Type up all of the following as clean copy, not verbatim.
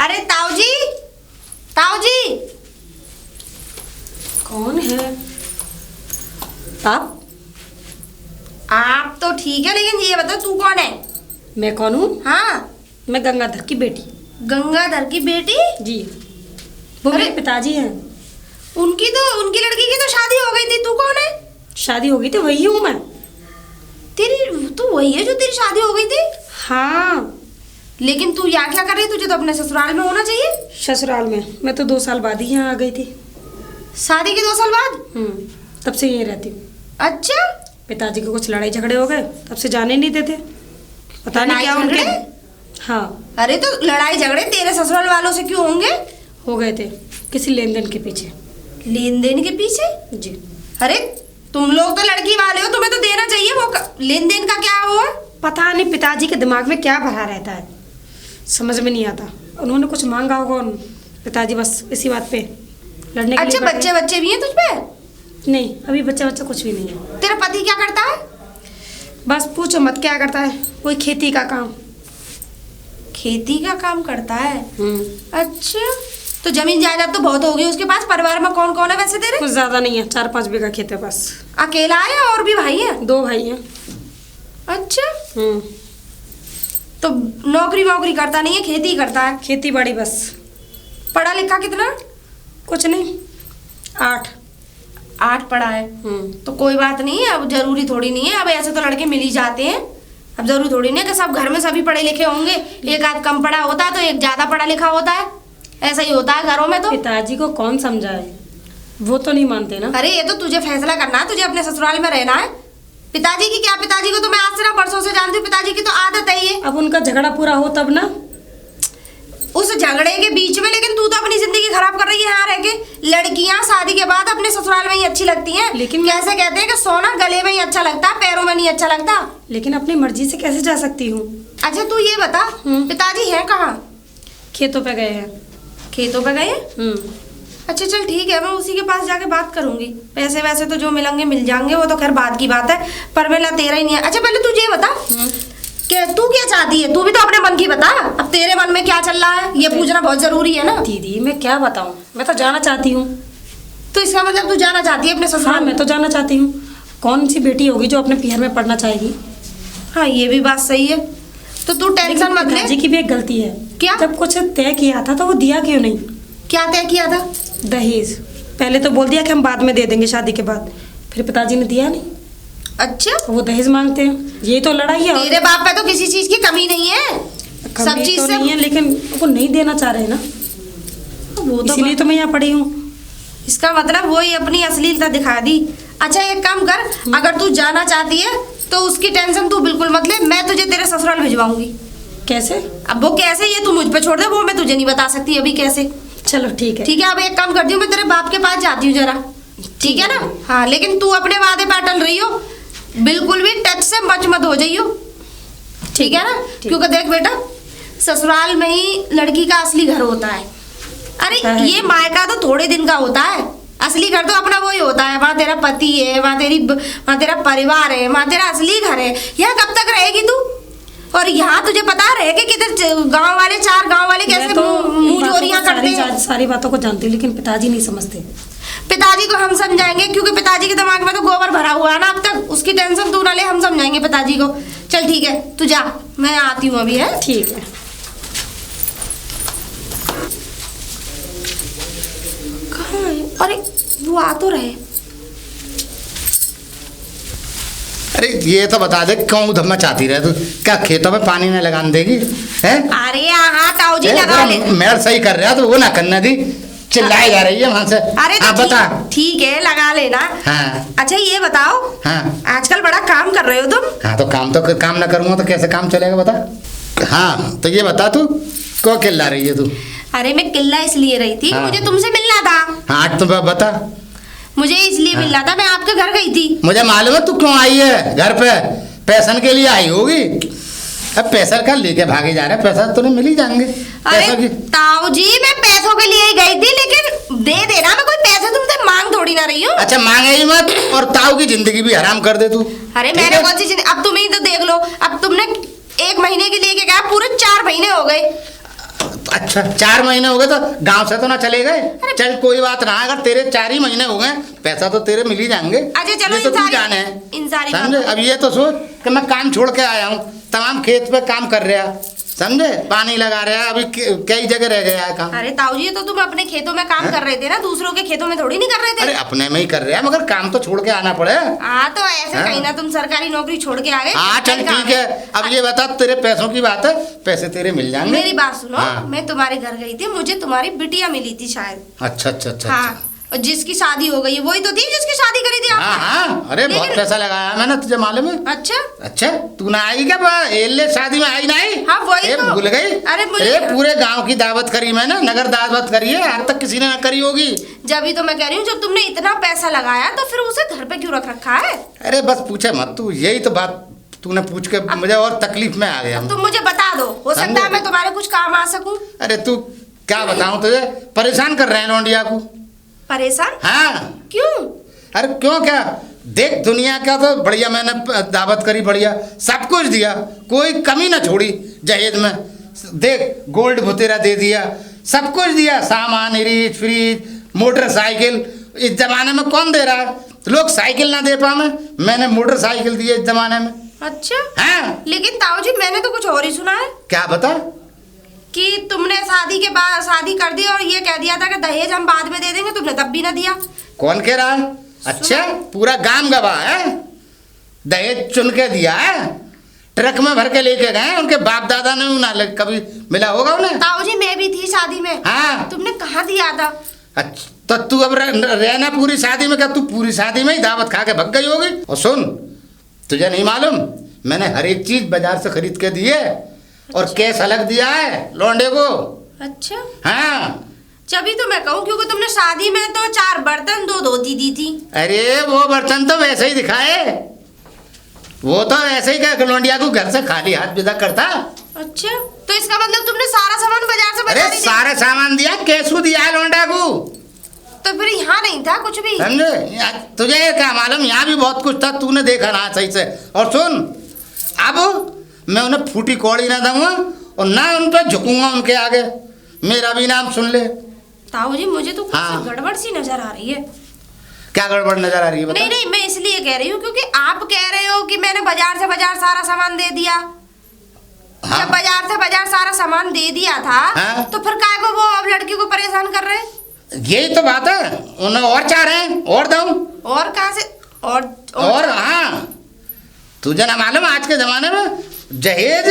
अरे ताऊ जी, ताऊ जी। कौन है? आप तो ठीक है, लेकिन ये बता तू कौन है? मैं कौन हूँ? हाँ, मैं गंगाधर की बेटी। गंगाधर की बेटी? जी, वो मेरे पिताजी हैं। उनकी लड़की की तो शादी हो गई थी, तू कौन है? शादी हो गई थी, वही हूँ मैं। तू वही है जो तेरी शादी हो गई थी? हाँ। लेकिन तू यहाँ क्या कर रही है? तुझे तो अपने ससुराल में होना चाहिए। ससुराल में? मैं तो 2 साल बाद ही यहाँ आ गई थी। शादी के 2 साल बाद? तब से यहीं रहती हूँ। अच्छा। पिताजी के कुछ लड़ाई झगड़े हो गए, तब से जाने नहीं देते। पता नहीं क्या उनके। हाँ। अरे तो लड़ाई झगड़े तेरे ससुराल वालों से क्यों होंगे? हो गए थे किसी लेन देन के पीछे। लेन देन के पीछे? जी। अरे तुम लोग तो लड़की वाले हो, तुम्हें तो देना चाहिए। वो लेन देन का क्या हुआ? पता नहीं पिताजी के दिमाग में क्या भरा रहता है, समझ में नहीं आता। उन्होंने कुछ मांगा होगा, पिताजी बस इसी बात पे लड़ने के लिए। अच्छा, बच्चे भी हैं तुझ पे? नहीं, अभी बच्चा कुछ भी नहीं है। तेरा पति क्या करता है? बस पूछो मत, क्या करता है? कोई खेती का काम। खेती का काम करता है? अच्छा, तो जमीन जायदाद तो बहुत होगी उसके पास। परिवार में कौन कौन है वैसे तेरे? कुछ ज्यादा नहीं है, 4-5 बीघा खेत है बस। अकेला है या और भी भाई है? 2 भाई हैं। अच्छा। तो नौकरी वोकरी करता नहीं है, खेती करता है? खेती बाड़ी बस। पढ़ा लिखा कितना? कुछ नहीं, 8 पढ़ा है। तो कोई बात नहीं है, अब जरूरी थोड़ी नहीं है। अब ऐसे तो लड़के मिल ही जाते हैं। अब जरूरी थोड़ी नहीं है कि सब घर में सभी पढ़े लिखे होंगे। एक आध कम पढ़ा होता है तो एक ज्यादा पढ़ा लिखा होता है, ऐसा ही होता है घरों में। तो पिताजी को कौन समझाए, वो तो नहीं मानते ना। अरे ये तो तुझे फैसला करना है, तुझे अपने ससुराल में रहना है। पिताजी की क्या, पिताजी को तो मैं आज से ना परसों से जानती हूँ। पिताजी की तो आदत है ये। अब उनका झगड़ा पूरा हो तब ना। उस झगड़े के बीच में लेकिन तू तो अपनी जिंदगी खराब कर रही है यहाँ रह के। लड़कियां शादी के बाद अपने ससुराल में ही अच्छी लगती हैं। लेकिन कैसे कहते हैं कि सोना गले में ही अच्छा लगता है, पैरों में नहीं अच्छा लगता। लेकिन अपनी मर्जी से कैसे जा सकती हूँ? अच्छा तू ये बता, पिताजी है कहाँ? खेतों पे गए हैं। खेतों पे गए? अच्छा चल ठीक है, मैं उसी के पास जाके बात करूंगी। पैसे वैसे तो जो मिलेंगे मिल जाएंगे, वो तो खैर बात की बात है। पर मेरा तेरा ही नहीं है। अच्छा पहले तू ये बता कि तू क्या चाहती है? तू भी तो अपने मन की बता। अब तेरे मन में क्या चल रहा है ये पूछना बहुत जरूरी है ना। दीदी मैं क्या बताऊँ, मैं तो जाना चाहती हूँ। तो इसका मतलब तू जाना चाहती है अपने ससुराल? हाँ मैं तो जाना चाहती हूँ। कौन सी बेटी होगी जो अपने पीहर में पढ़ना चाहेगी? हाँ ये भी बात सही है। तो तू टेंशन मत ले। जी की भी एक गलती है। क्या? जब कुछ तय किया था तो वो दिया क्यों नहीं? क्या तय किया था? दहेज। पहले तो बोल दिया कि हम बाद में दे देंगे शादी के बाद, फिर पिताजी ने दिया नहीं। अच्छा, वो दहेज मांगते हैं, ये तो लड़ाई है। तेरे बाप पे तो किसी चीज की कमी नहीं है, सब चीज तो से नहीं है, लेकिन वो नहीं देना चाह रहे ना, वो तो इसीलिए तो मैं यहाँ पड़ी हूँ। इसका मतलब वो ही अपनी अश्लीलता दिखा दी। अच्छा एक काम कर, अगर तू जाना चाहती है तो उसकी टेंशन तू बिल्कुल मत ले। मैं तुझे तेरे ससुराल भिजवाऊंगी। कैसे? अब वो कैसे ये तू मुझ पे छोड़ दे, वो मैं तुझे नहीं बता सकती अभी कैसे। चलो ठीक है। ठीक है, अब एक काम करती हूँ, मैं तेरे बाप के पास जाती हूँ जरा। ठीक है ना? हाँ लेकिन तू अपने वादे पे अटल रही हो, बिल्कुल भी टच से मत हो जाइयो। ठीक है ना? क्योंकि देख बेटा, ससुराल में ही लड़की का असली घर होता है। अरे ये मायका तो थोड़े दिन का होता है, असली घर तो अपना वही होता है। वहाँ तेरा पति है, वहाँ तेरा परिवार है, वहाँ तेरा असली घर है। यहाँ कब तक रहेगी तू? और यहाँ तुझे पता रहे कि किधर गांव वाले, 4 गांव वाले कैसे मुंह जोरियां करते हैं। सारी बातों को जानती हूँ, लेकिन पिताजी नहीं समझते। पिताजी को हम समझाएंगे, क्योंकि पिताजी के दिमाग में तो गोबर भरा हुआ है ना अब तक। उसकी टेंशन तू ना ले, हम समझाएंगे पिताजी को। चल ठीक है, तू जा, मैं आती हूँ अभी। है ठीक है। कहाँ है? अरे वो आ तो रहे। अरे ये तो बता दे, क्यों उधम चाहती रहे तू? क्या खेतों में पानी न लगाने देगी है? अरे हाँ ताऊ जी लगा ले। मेड़ सही कर रहा तो वो ना करने दी, चिल्लाई जा रही है वहां से। अरे हाँ बता। ठीक है लगा लेना। हाँ। अच्छा ये बताओ, हाँ आजकल बड़ा काम कर रहे हो तुम। हाँ तो काम ना करूँगा तो कैसे काम चलेगा बता। हाँ तो ये बता, तू क्यों चिल्ला रही है तू? अरे मैं किल्ला इसलिए रही थी, हाँ। मुझे तुमसे मिलना था। हाँ आज तो बता। मुझे इसलिए मिलना था, मैं आपके घर गई थी। मुझे मालूम है तू क्यों आई है घर पे, पैसन के लिए आई होगी। अब पैसा का लेके भागे जा रहे हैं, पैसा तो नहीं मिल ही जाएंगे। अरे ताऊ जी मैं पैसों के लिए ही गई थी, लेकिन दे देना, मैं कोई पैसे तुमसे मांग थोड़ी ना रही हूँ। अच्छा मांगे ही मत, और ताऊ की जिंदगी भी हराम कर दे तू। अरे मैंने कौन सी जिंदगी, अब तुम ही तो देख लो, अब तुमने 1 महीने के लिए क्या, पूरे 4 महीने हो गए। अच्छा 4 महीने हो गए तो गांव से तो ना चले गए? चल कोई बात ना, अगर तेरे 4 ही महीने हो गए पैसा तो तेरे मिल ही जाएंगे। अच्छा चलो ये तो तू जाने इन सारी समझे। अब ये तो सोच कि मैं काम छोड़ के आया हूँ, तमाम खेत पे काम कर रहा, समझे, पानी लगा रहा, अभी कई जगह रह गया है काम। अरे ताऊ जी, तो तुम अपने खेतों में काम कर रहे थे ना, दूसरों के खेतों में थोड़ी नहीं कर रहे थे। अरे अपने में ही कर रहे हैं, मगर काम तो छोड़ के आना पड़े। हाँ तो ऐसे हाँ? कहीं ना तुम सरकारी नौकरी छोड़ के आ गए। हाँ चल ठीक है। अब ये बता, तेरे पैसों की बात है, पैसे तेरे मिल जाएंगे। मेरी बात सुनो, हाँ। मैं तुम्हारे घर गई थी, मुझे तुम्हारी बिटिया मिली थी शायद। अच्छा अच्छा अच्छा हाँ, और जिसकी शादी हो गई है वही तो थी जिसकी शादी करी थी हाँ आपने। हाँ। अरे बहुत पैसा लगाया मैंने, तुझे मालूम है? अच्छा अच्छा तू ना आई क्या? एले शादी में आई नहीं? हाँ वही तो। भूल गई? अरे मुझे अरे पूरे गांव की दावत करी मैंने, नगर दावत करी है, आज तक किसी ने ना करी होगी। जब ही तो मैं कह रही हूँ, जब तुमने इतना पैसा लगाया तो फिर उसे घर पे क्यों रख रखा है? अरे बस पूछे मत तू, यही तो बात तूने पूछ के मुझे और तकलीफ में आ गया। तुम मुझे बता दो, हो सकता है मैं तुम्हारे कुछ काम आ सकूं। अरे तू क्या बताऊं तुझे, परेशान कर रहे हैं लौंडिया को। परेशान? हाँ। क्यों? अरे क्यों क्या, देख दुनिया का तो बढ़िया मैंने दावत करी, बढ़िया सब कुछ दिया, कोई कमी ना छोड़ी जहेज में। देख गोल्ड भुतेरा दे दिया, सब कुछ दिया, सामान, फ्रिज फ्रिज, मोटरसाइकिल। इस जमाने में कौन दे रहा है? लोग साइकिल ना दे पाए, मैंने मोटरसाइकिल दी इस जमाने में। अच्छा हाँ। लेकिन ताऊ जी, मैंने तो कुछ और ही सुना है क्या बता? कि तुमने शादी के बाद शादी कर दी और ये कह दिया था कि दहेज हम बाद में दे देंगे, तुमने तब भी ना दिया। कौन कह रहा है? अच्छा पूरा गांव गवाह है, दहेज चुन के दिया है, ट्रक में भर के लेके गए, उनके बाप दादा ने ना कभी मिला होगा उन्हें। ताऊ जी मैं भी थी शादी में। हाँ। तुमने कहाँ दिया था? अच्छा तो तू अब रहना पूरी शादी में, क्या तू पूरी शादी में ही दावत खा के भग गई होगी? और सुन, तुझे नहीं मालूम, मैंने हर एक चीज बाजार से खरीद के दी है, और कैश अलग दिया है लौंडे को। अच्छा हाँ। जभी तो मैं कहूँ, क्योंकि तुमने शादी में तो 4 बर्तन 2 धोती दी थी। अरे वो बर्तन तो वैसे ही दिखाए, वो तो ऐसे ही क्या लौंडिया को घर से खाली हाथ विदा करता। अच्छा तो इसका मतलब तुमने सारा सामान बाजार से अरे सारा सामान दिया, कैशू दिया है लौंडा को। तो फिर यहाँ नहीं था कुछ भी? समझे, तुझे क्या मालूम, यहाँ भी बहुत कुछ था, तूने देखा ना सही से। और सुन, अब मैं उन्हें फूटी कौड़ी ना दूंगा और ना उन पर झुकूंगा उनके आगे, मेरा भी नाम सुन ले। ताऊ जी मुझे तो कुछ हाँ। गड़बड़ सी नजर आ रही है। क्या गड़बड़ नजर आ रही है बता? नहीं नहीं, मैं इसलिए कह रही हूँ क्योंकि आप कह रहे हो कि मैंने बाजार से बाजार सारा सामान दे दिया। हाँ। जब बाजार से बाजार सारा सामान दे दिया था, हाँ। तो फिर काय को वो अब लड़की को परेशान कर रहे हैं? यही तो बात है, उन्हें और चाह रहे हैं, और दूं। और कहाँ से? और हाँ, तुझे ना मालूम आज के जमाने में जहेज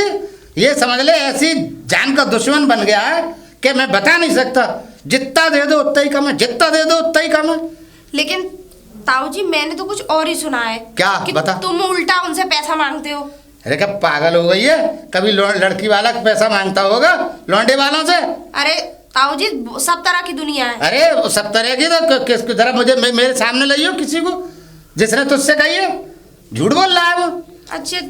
ये समझ ले ऐसी जान का दुश्मन बन गया है कि मैं बता नहीं सकता, जितना दे दो उतना ही कम है, जितना दे दो उतना ही कम है। लेकिन ताऊ जी मैंने तो कुछ और ही सुना है। क्या? कि बता। तुम उल्टा उनसे पैसा मांगते हो। अरे क्या पागल हो गई है? कभी लड़की वाला पैसा मांगता होगा लौंडे वालों से? अरे ताऊ जी सब तरह की दुनिया है। अरे सब तरह की, तो किसको जरा मुझे मेरे सामने लाइयो किसी को जिसने तुझसे कही है, झूठ बोल रहा है वो। अच्छा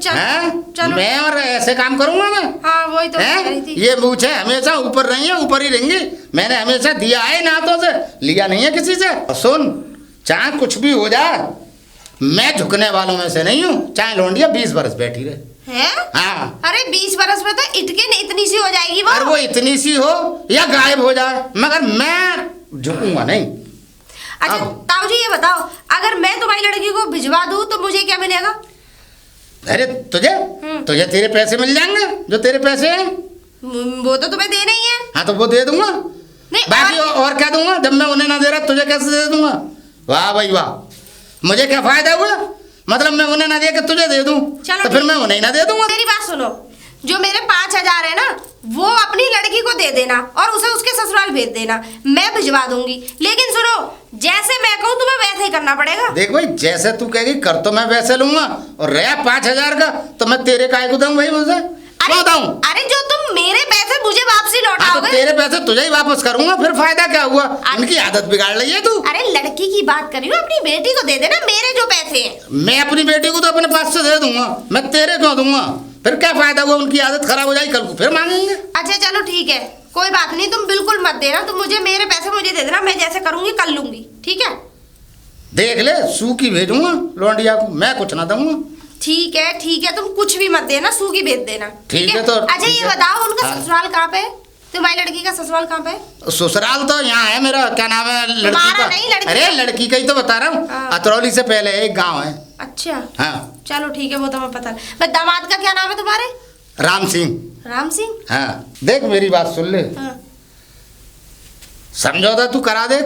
चलो मैं और ऐसे काम करूंगा मैं? हाँ वही तो कह रही थी। ये मूछे हमेशा ऊपर रही है, ऊपर ही रहेंगी। मैंने हमेशा दिया है ना, हाथों से लिया नहीं है किसी से। और सुन, चाहे कुछ भी हो जाए, मैं झुकने वालों में से नहीं हूँ, चाहे लौंडिया 20 बरस बैठी रहे। है? हाँ। अरे 20 बरस में तो इटके इतनी सी हो जाएगी वो। और वो इतनी सी हो या गायब हो जाए, मगर मैं झुकूंगा नहीं। अच्छा ताऊ जी ये बताओ, अगर मैं तुम्हारी लड़की को भिजवा दूं तो मुझे क्या मिलेगा? अरे तुझे तेरे पैसे मिल जाएंगे, जो तेरे पैसे हैं। वो तो तुम्हें देना ही है। हाँ तो वो दे दूंगा। नहीं बाकी और क्या दूंगा? जब मैं उन्हें ना दे रहा तुझे कैसे दे दूंगा? वाह भाई वाह, मुझे क्या फायदा हुआ? मतलब मैं उन्हें ना दे के तुझे दे दूं, तो फिर मैं उन्हें ना दे दूंगा। मेरी बात सुनो, जो मेरे 5000 है ना, वो अपनी लड़की को दे देना और उसे उसके ससुराल भेज देना, मैं भिजवा दूंगी। लेकिन सुनो, जैसे मैं कहूँ तुम्हें वैसे ही करना पड़ेगा। देख भाई, जैसे तू कहेगी कर तो मैं वैसे लूंगा, और रहा 5000 का तो मैं तेरे काय को दूं भाई मुझे? क्यों दूं? अरे जो तुम मेरे पैसे मुझे वापसी हाँ, तो लौटाओगे, तेरे पैसे तुझे ही वापस करूंगा, फिर फायदा क्या हुआ? इनकी आदत बिगाड़ रही है तू। अरे लड़की की बात कर रही हूँ, अपनी बेटी को दे देना, मेरे जो पैसे हैं। मैं अपनी बेटी को तो अपने पास से दे दूंगा, मैं तेरे क्यों दूंगा? फिर क्या फायदा हुआ? उनकी आदत खराब हो जाएगी, कल को फिर मांगेंगे। अच्छा चलो ठीक है, कोई बात नहीं, तुम बिल्कुल मत देना, तुम मुझे मेरे पैसे मुझे दे देना, मैं जैसे करूंगी कर लूंगी, ठीक है? देख ले, सूखी भेजूंगा लौंडिया को, मैं कुछ ना दूंगा। ठीक है, तुम कुछ भी मत देना, सूखी भेज देना। ठीक है तो अच्छा ये बताओ, उनका हाँ। ससुराल कहाँ पे? तुम्हारी लड़की का ससुराल कहाँ पे है? ससुराल तो यहाँ है मेरा, क्या नाम है लड़की तुम्हारा का? नहीं, लड़की अरे का। लड़की का ही तो बता रहा हूँ। हाँ। अतरौली से पहले एक गांव है। अच्छा हाँ। चलो ठीक है, वो तो मैं पता नहीं। मैं दामाद का क्या नाम है तुम्हारे? राम सिंह। राम सिंह। हाँ देख मेरी बात सुन ले, हाँ। समझौता तू करा दे,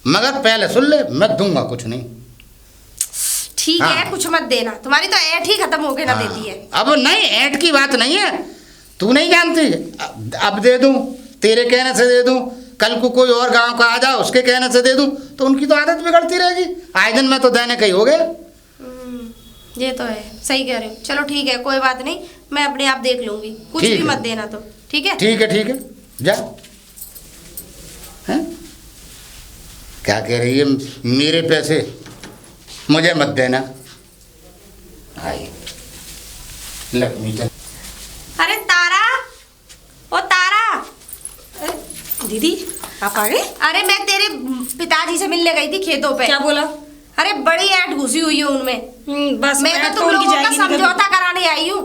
मगर पहले सुन ले, मैं दूंगा कुछ नहीं। ठीक हाँ। है, कुछ मत देना, तुम्हारी तो ऐठ ही खत्म हो के ना हाँ। देती है। अब नहीं, ऐड की बात नहीं है, तू नहीं जानती। अब दे दूं, तेरे कहने से दे दूं, कल को कोई और गांव का आ जाए उसके कहने से दे दूं, तो उनकी तो आदत बिगड़ती रहेगी। आए दिन मैं तो देने का ही हो गया। ये तो है, सही कह रहे हो। चलो ठीक है, कोई बात नहीं, मैं अपने आप देख लूंगी, कुछ ठीक भी है। मत देना तो। ठीक है ठीक है ठीक है, जा। हैं? क्या कह रही है, मेरे पैसे मुझे मत देना। आई लक्ष्मी चल। अरे तारा, ओ तारा। दीदी आप आ गए? अरे मैं तेरे पिताजी से मिलने गई थी खेतों पे। क्या बोला? अरे बड़ी ऐठ घुसी हुई है उनमें। बस मैं तो ऐड तुम उनकी लोगों का जाएगी नहीं समझौता कराने आई हूँ।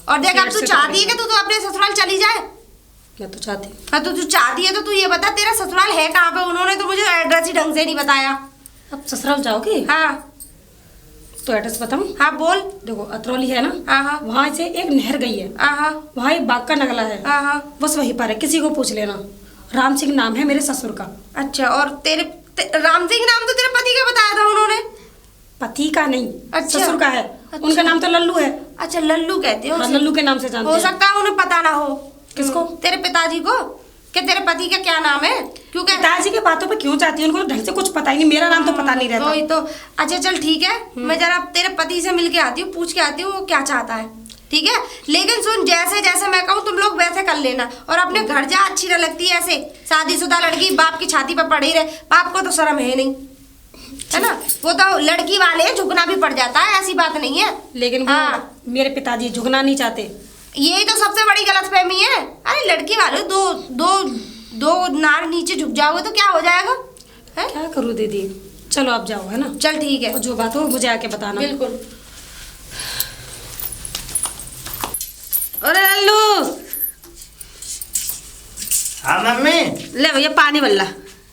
और देख, अब फिर तू से चाहती है तो कि तू तो अपने ससुराल चली जाए। मैं तो चाहती हूँ। हाँ तो तू चाहती है तो तू ये बता, तेरा ससुराल है कहाँ पे? उन्होंने तो मुझे एड्रेस ही ढंग से नहीं बताया। अब ससुराल जाओगे? हाँ तो एड्रेस बताऊँ? हाँ बोल। देखो अतरौली है ना, हाँ हाँ वहाँ से एक नहर गई है, हाँ वहाँ एक बाग का नगला है, हाँ हाँ। बस वहीं पर है, किसी को पूछ लेना। राम सिंह नाम है मेरे ससुर का। अच्छा, और राम सिंह नाम तो तेरे पति का बताया था उन्होंने। पति का नहीं, अच्छा। ससुर का है। अच्छा। उनका नाम तो लल्लू है। अच्छा लल्लू कहते हो हाँ, उसे? लल्लू के नाम से जानते हो हैं। सकता है उन्हें पता ना हो। किसको? तेरे पिताजी को, कि तेरे पति का क्या नाम है? क्योंकि पिताजी के बातों पे क्यों जाती है? उनको तो ढंग से कुछ पता ही नहीं, मेरा नाम तो पता नहीं रहता। वही तो। अच्छा चल ठीक है, मैं जरा तेरे पति से मिल के आती हूँ, पूछ के आती हूँ वो क्या चाहता है। ठीक है, लेकिन सुन, जैसे जैसे मैं कहूँ तुम लोग वैसे कर लेना। और अपने घर जा, अच्छी न लगती है ऐसे शादीशुदा लड़की बाप की छाती पर पड़ी रहे। बाप को तो शर्म है नहीं, है ना? वो तो लड़की वाले हैं, झुकना भी पड़ जाता है, ऐसी बात नहीं है। लेकिन वो हाँ। मेरे पिताजी झुकना नहीं चाहते। यही तो सबसे बड़ी गलतफहमी है। अरे लड़की वाले दो नार नीचे झुक जाओगे तो क्या हो जाएगा? है? क्या करूँ दीदी? चलो आप जाओ, है ना? चल ठीक है, और जो बात हो मुझे आके बताना। बिल्कुल। अरे लल्लू, हाँ मम्मी। ले भैया पानी बल्ला,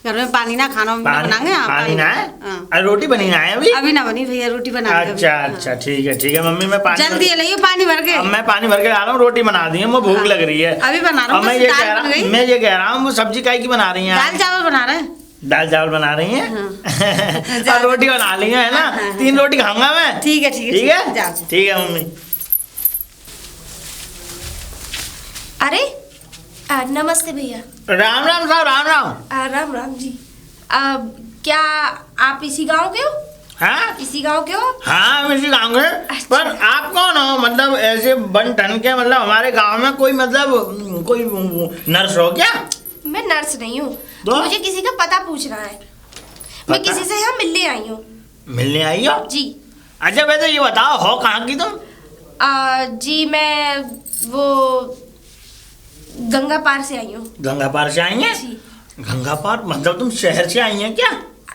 घर में पानी ना, खाना बनाएंगे। हाँ, पानी ना है? हाँ। अरे रोटी बनी ना है अभी? अभी ना बनी भैया, रोटी बना अच्छा अच्छा ठीक है मम्मी, मैं पानी जल्दी भर- लाइयो पानी भर के। अब मैं पानी भर के आ रहा हूँ, रोटी बना दी है, मुझे भूख लग रही है। अभी बना रहा हूँ, और मैं बस ये दाल कह रहा बन गई। मैं ये कह रहा हूँ, वो सब्जी काय की बना रही हैं दाल चावल बना रहे हैं। दाल चावल बना रही हैं हाँ। और रोटी बना ली है ना? हाँ, हाँ, 3 रोटी खाऊंगा मैं। ठीक है ठीक है जाओ। ठीक है मम्मी। अरे नमस्ते भैया। राम राम साहब, राम राम। राम राम जी। क्या आप इसी गांव के हो? हाँ इसी गांव के हो? हाँ हम इसी गाँव के। अच्छा। पर आप कौन हो? मतलब ऐसे बन ठन के, मतलब हमारे गांव में कोई मतलब कोई नर्स हो क्या? मैं नर्स नहीं हूँ, तो? मुझे किसी का पता पूछना है। मैं पता? किसी से यहाँ मिलने आई हूँ। मिलने आई हो? जी। अच्छा वैसे ये बताओ, हो कहाँ की तुम? जी मैं वो गंगा पार से आई हूँ। गंगा पार से आई हैं? जी। गंगा पार मतलब तुम शहर से आई हैं क्या?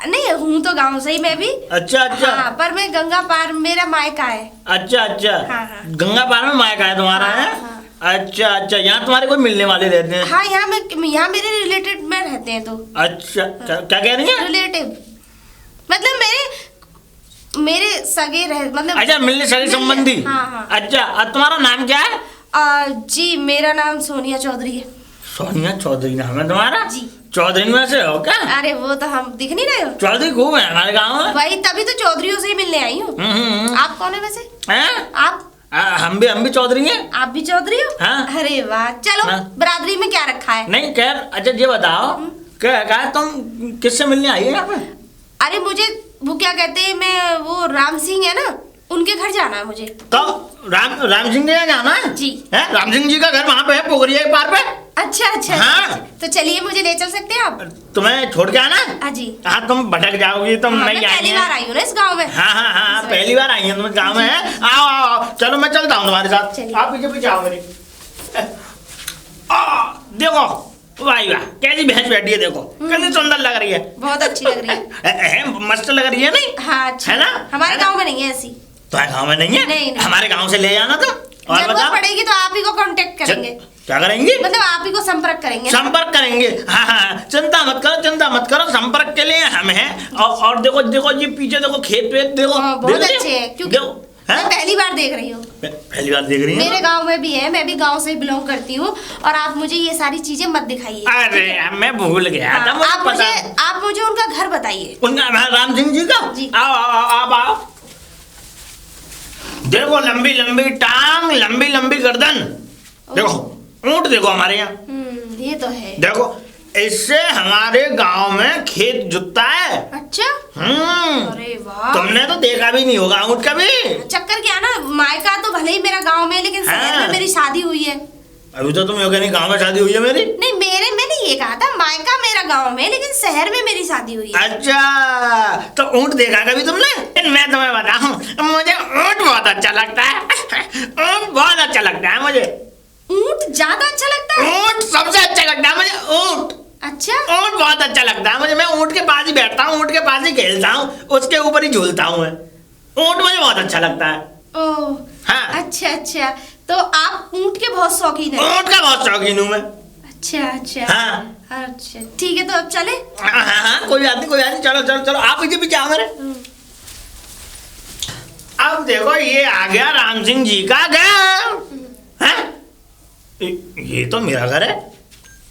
नहीं, हूँ तो गांव से ही मैं भी। अच्छा अच्छा। हाँ, पर मैं गंगा पार, मेरा मायका है। अच्छा अच्छा। हाँ, हाँ। गंगा पार में मायका है तुम्हारा? हाँ, है? हाँ। अच्छा अच्छा, यहाँ तुम्हारे कोई मिलने वाले रहते हैं? हाँ, यहाँ मेरे रिलेटेड में रहते हैं। तो अच्छा, क्या कह रही हैं? रिलेटिव मतलब मेरे सगे रह, मतलब अच्छा, मिलने सगे संबंधी। हाँ हाँ। अच्छा, और तुम्हारा नाम क्या है? जी मेरा नाम सोनिया चौधरी है। सोनिया चौधरी नाम है तुम्हारा? जी। चौधरी में से हो क्या? अरे वो तो हम दिख नहीं रहे हो? चौधरी खूब है हमारे गाँव में। भाई तभी तो चौधरियों से ही मिलने आई हूँ। आप कौन है वैसे? हैं? आप हम भी चौधरी हैं। आप भी चौधरी हो? हाँ। अरे वाह, चलो हाँ। बरादरी में क्या रखा है? नहीं खैर, अच्छा ये बताओ, क्या तुम किससे मिलने आई है यहाँ पे? अरे मुझे वो क्या कहते हैं, मैं वो राम सिंह है ना, उनके घर जाना है मुझे। तो राम सिंह जी यहाँ जाना है? जी। है? राम सिंह जी का घर वहाँ पे है, पोखरिया के पार पे। अच्छा अच्छा। हाँ। तो चलिए, मुझे ले चल सकते हैं आप? तुम्हें छोड़ के आना? हाँ जी। हाँ, तुम भटक जाओगी, तुम हाँ, नहीं मैं आई पहली बार आई हूँ ना इस गांव में। हाँ हाँ हाँ, इस पहली बार आई है तुम गाँव में? है? आओ आओ आओ, चलो मैं चलता हूँ तुम्हारे साथ। चलिए। आप पीछे पीछे आओ मेरे। देखो, वाह वाह, कैसी भैंस बैठी है, देखो कितनी सुंदर लग रही है। बहुत अच्छी लग रही है। मस्त लग रही है नहीं? हाँ अच्छा। है ना? हमारे है ना? गांव में नहीं है ऐसी। तुम्हारे गाँव में नहीं है? नहीं, नहीं। हमारे गाँव से ले जाना तुम। और जरूरत बताओ, पड़ेगी तो आप ही को कांटेक्ट करेंगे। क्या करेंगे? मतलब आप ही को संपर्क संपर्क करेंगे। संपर्क करेंगे, हाँ हाँ, चिंता मत करो, चिंता मत करो, संपर्क के लिए हम हैं। और देखो देखो ये पीछे देखो, खेत वेत देखो, हाँ, बहुत देख रही हो? अच्छे हैं, क्योंकि देखो, मैं हैं? पहली बार देख रही हूँ। पहली बार देख रही हैं? मेरे गांव में भी है, मैं भी गांव से बिलोंग करती हूँ, और आप मुझे ये सारी चीजें मत दिखाइए। अरे मैं भूल गया था, हाँ, मुझे आप मुझे उनका घर बताइए। उनका राम सिंह जी का? जी। आओ आओ आओ आओ। देखो लंबी लंबी टांग, लंबी लंबी गर्दन, देखो ऊंट देखो हमारे यहाँ, ये तो है। देखो इससे हमारे गांव में खेत जुतता है। अच्छा, अरे वाह, तुमने तो देखा भी नहीं होगा ऊंट कभी। चक्कर क्या ना, मायका तो भले ही मेरा गांव में है, लेकिन शहर हाँ। में मेरी शादी हुई है। अभी तो तुम नहीं गांव में शादी हुई है मेरी? नहीं, मैंने ये कहा था मायका मेरा गांव में, लेकिन शहर में मेरी शादी हुई है। अच्छा, तो ऊंट देखा कभी तुमने? मैं तुम्हें बताऊं, मुझे ऊंट बहुत अच्छा लगता है। ऊंट बहुत अच्छा लगता है मुझे। ऊंट ज्यादा अच्छा लगता है? ऊंट सबसे अच्छा लगता है मुझे, ऊंट। अच्छा, ऊंट बहुत अच्छा लगता है मुझे। मैं ऊंट के पास ही बैठता हूँ, ऊंट के पास ही खेलता हूँ, उसके ऊपर ही झूलता हूँ मैं। ऊंट मुझे बहुत अच्छा लगता है। ओह, हाँ। अच्छा अच्छा, तो आप ऊंट के बहुत शौकीन हैं। ऊंट का बहुत शौकीन हूँ मैं। अच्छा अच्छा, हाँ। अच्छा ठीक है, तो अब चले। हाँ हाँ हाँ, कोई बात नहीं, कोई बात नहीं, चलो चलो चलो, आप पीछे पीछे आओ मेरे। अब देखो ये आ गया राम सिंह जी का घर। हैं? ये तो मेरा घर है।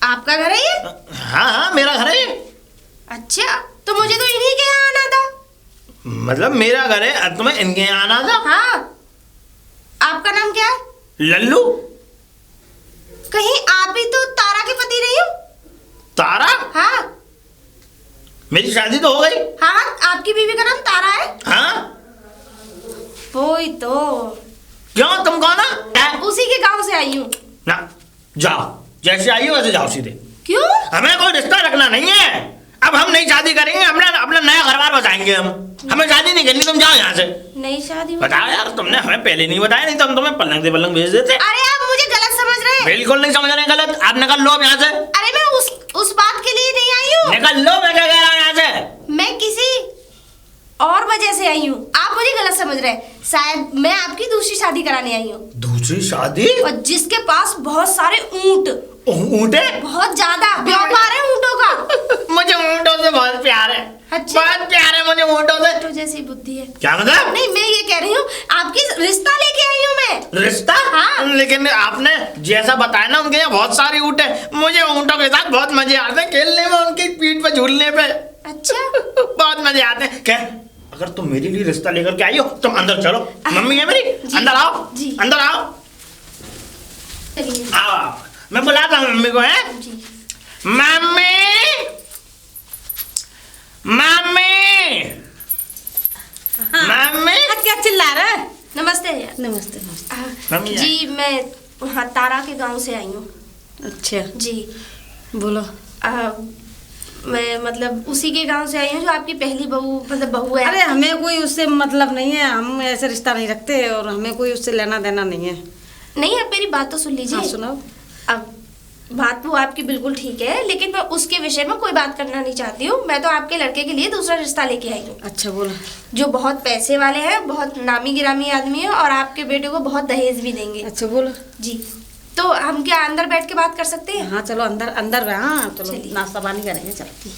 आपका घर है ये? हाँ हाँ, मेरा घर है ये। अच्छा, तो मुझे तो इन्हीं के यहाँ आना था। मतलब मेरा घर है, अब तुम्हें इनके यहाँ आना था? हाँ, आपका नाम क्या है? लल्लू। कहीं आप ही तो तारा के पति नहीं हो? तारा? हाँ मेरी शादी तो हो गई। हाँ, आपकी बीवी का नाम तारा है। हाँ, वही तो, क्यों तुम कौन है? उसी के गांव से आई हूँ। ना, जाओ, जैसे आई हो वैसे जाओ सीधे। क्यों? हमें कोई रिश्ता रखना नहीं है। अब हम नहीं शादी करेंगे, अपना अपना नया घर बार बसाएंगे हम। हमें शादी नहीं करनी, तुम जाओ यहाँ से। नई शादी में? बताओ यार, तुमने हमें पहले नहीं बताया, नहीं तो हम तुम्हें पलंग से पलंग भेज देते। अरे आप मुझे गलत समझ रहे हैं। बिल्कुल नहीं समझ रहे गलत, आप निकल लो अब यहाँ से। अरे मैं उस बात के लिए नहीं आई हूँ। निकल लो, मैं क्या कह रहा हूँ यहाँ से। मैं किसी और वजह से आई हूँ, आप मुझे गलत समझ रहे हैं। शायद मैं आपकी दूसरी शादी कराने आई हूँ, दूसरी शादी? और जिसके पास बहुत सारे ऊंट, ऊँटे? बहुत ज्यादा व्यापार है ऊंटों का। मुझे ऊँटों से बहुत प्यार है। अच्छा। बहुत प्यार है मुझे ऊँटों से। तो जैसी बुद्धि है। क्या मतलब? नहीं, मैं ये कह रही हूँ, आपकी रिश्ता लेके आई हूँ मैं। रिश्ता? हाँ। लेकिन आपने जैसा बताया ना, उनके यहाँ बहुत सारी ऊँट है। मुझे ऊँटों के साथ बहुत मजे आते हैं, खेलने में, उनकी पीठ पे झूलने पे। अच्छा, बहुत मजे आते हैं। क्या अगर तुम मेरे लिए रिश्ता लेकर के आई हो, तुम अंदर चलो। मम्मी है मेरी, जी। अंदर आओ जी। अंदर आओ। चलिए। आओ आओ, मैं बुलाता हूँ मम्मी को। है जी। Mummy, mummy, mummy. क्या चिल्ला रहा है? नमस्ते भैया। नमस्ते नमस्ते। मम्मी है। जी, मैं हाँ तारा के गांव से आई हूँ। अच्छा, जी, बोलो। मैं मतलब उसी के गांव से आई हूँ जो आपकी पहली बहू, मतलब बहू है। अरे हमें कोई उससे मतलब नहीं है, हम ऐसे रिश्ता नहीं रखते और हमें कोई उससे लेना देना नहीं है। नहीं, आप मेरी बात तो सुन लीजिए। हाँ, सुनाओ। अब बात वो आपकी बिल्कुल ठीक है, लेकिन मैं उसके विषय में कोई बात करना नहीं चाहती हूँ। मैं तो आपके लड़के के लिए दूसरा रिश्ता लेके आई हूँ, अच्छा बोलो। जो बहुत पैसे वाले हैं, बहुत नामी गिरामी आदमी है, और आपके बेटे को बहुत दहेज भी देंगे। अच्छा बोलो। जी, तो हम क्या अंदर बैठ के बात कर सकते हैं? हाँ चलो अंदर अंदर। हाँ चलो, चलिए। नाश्ता पानी करेंगे, चलो।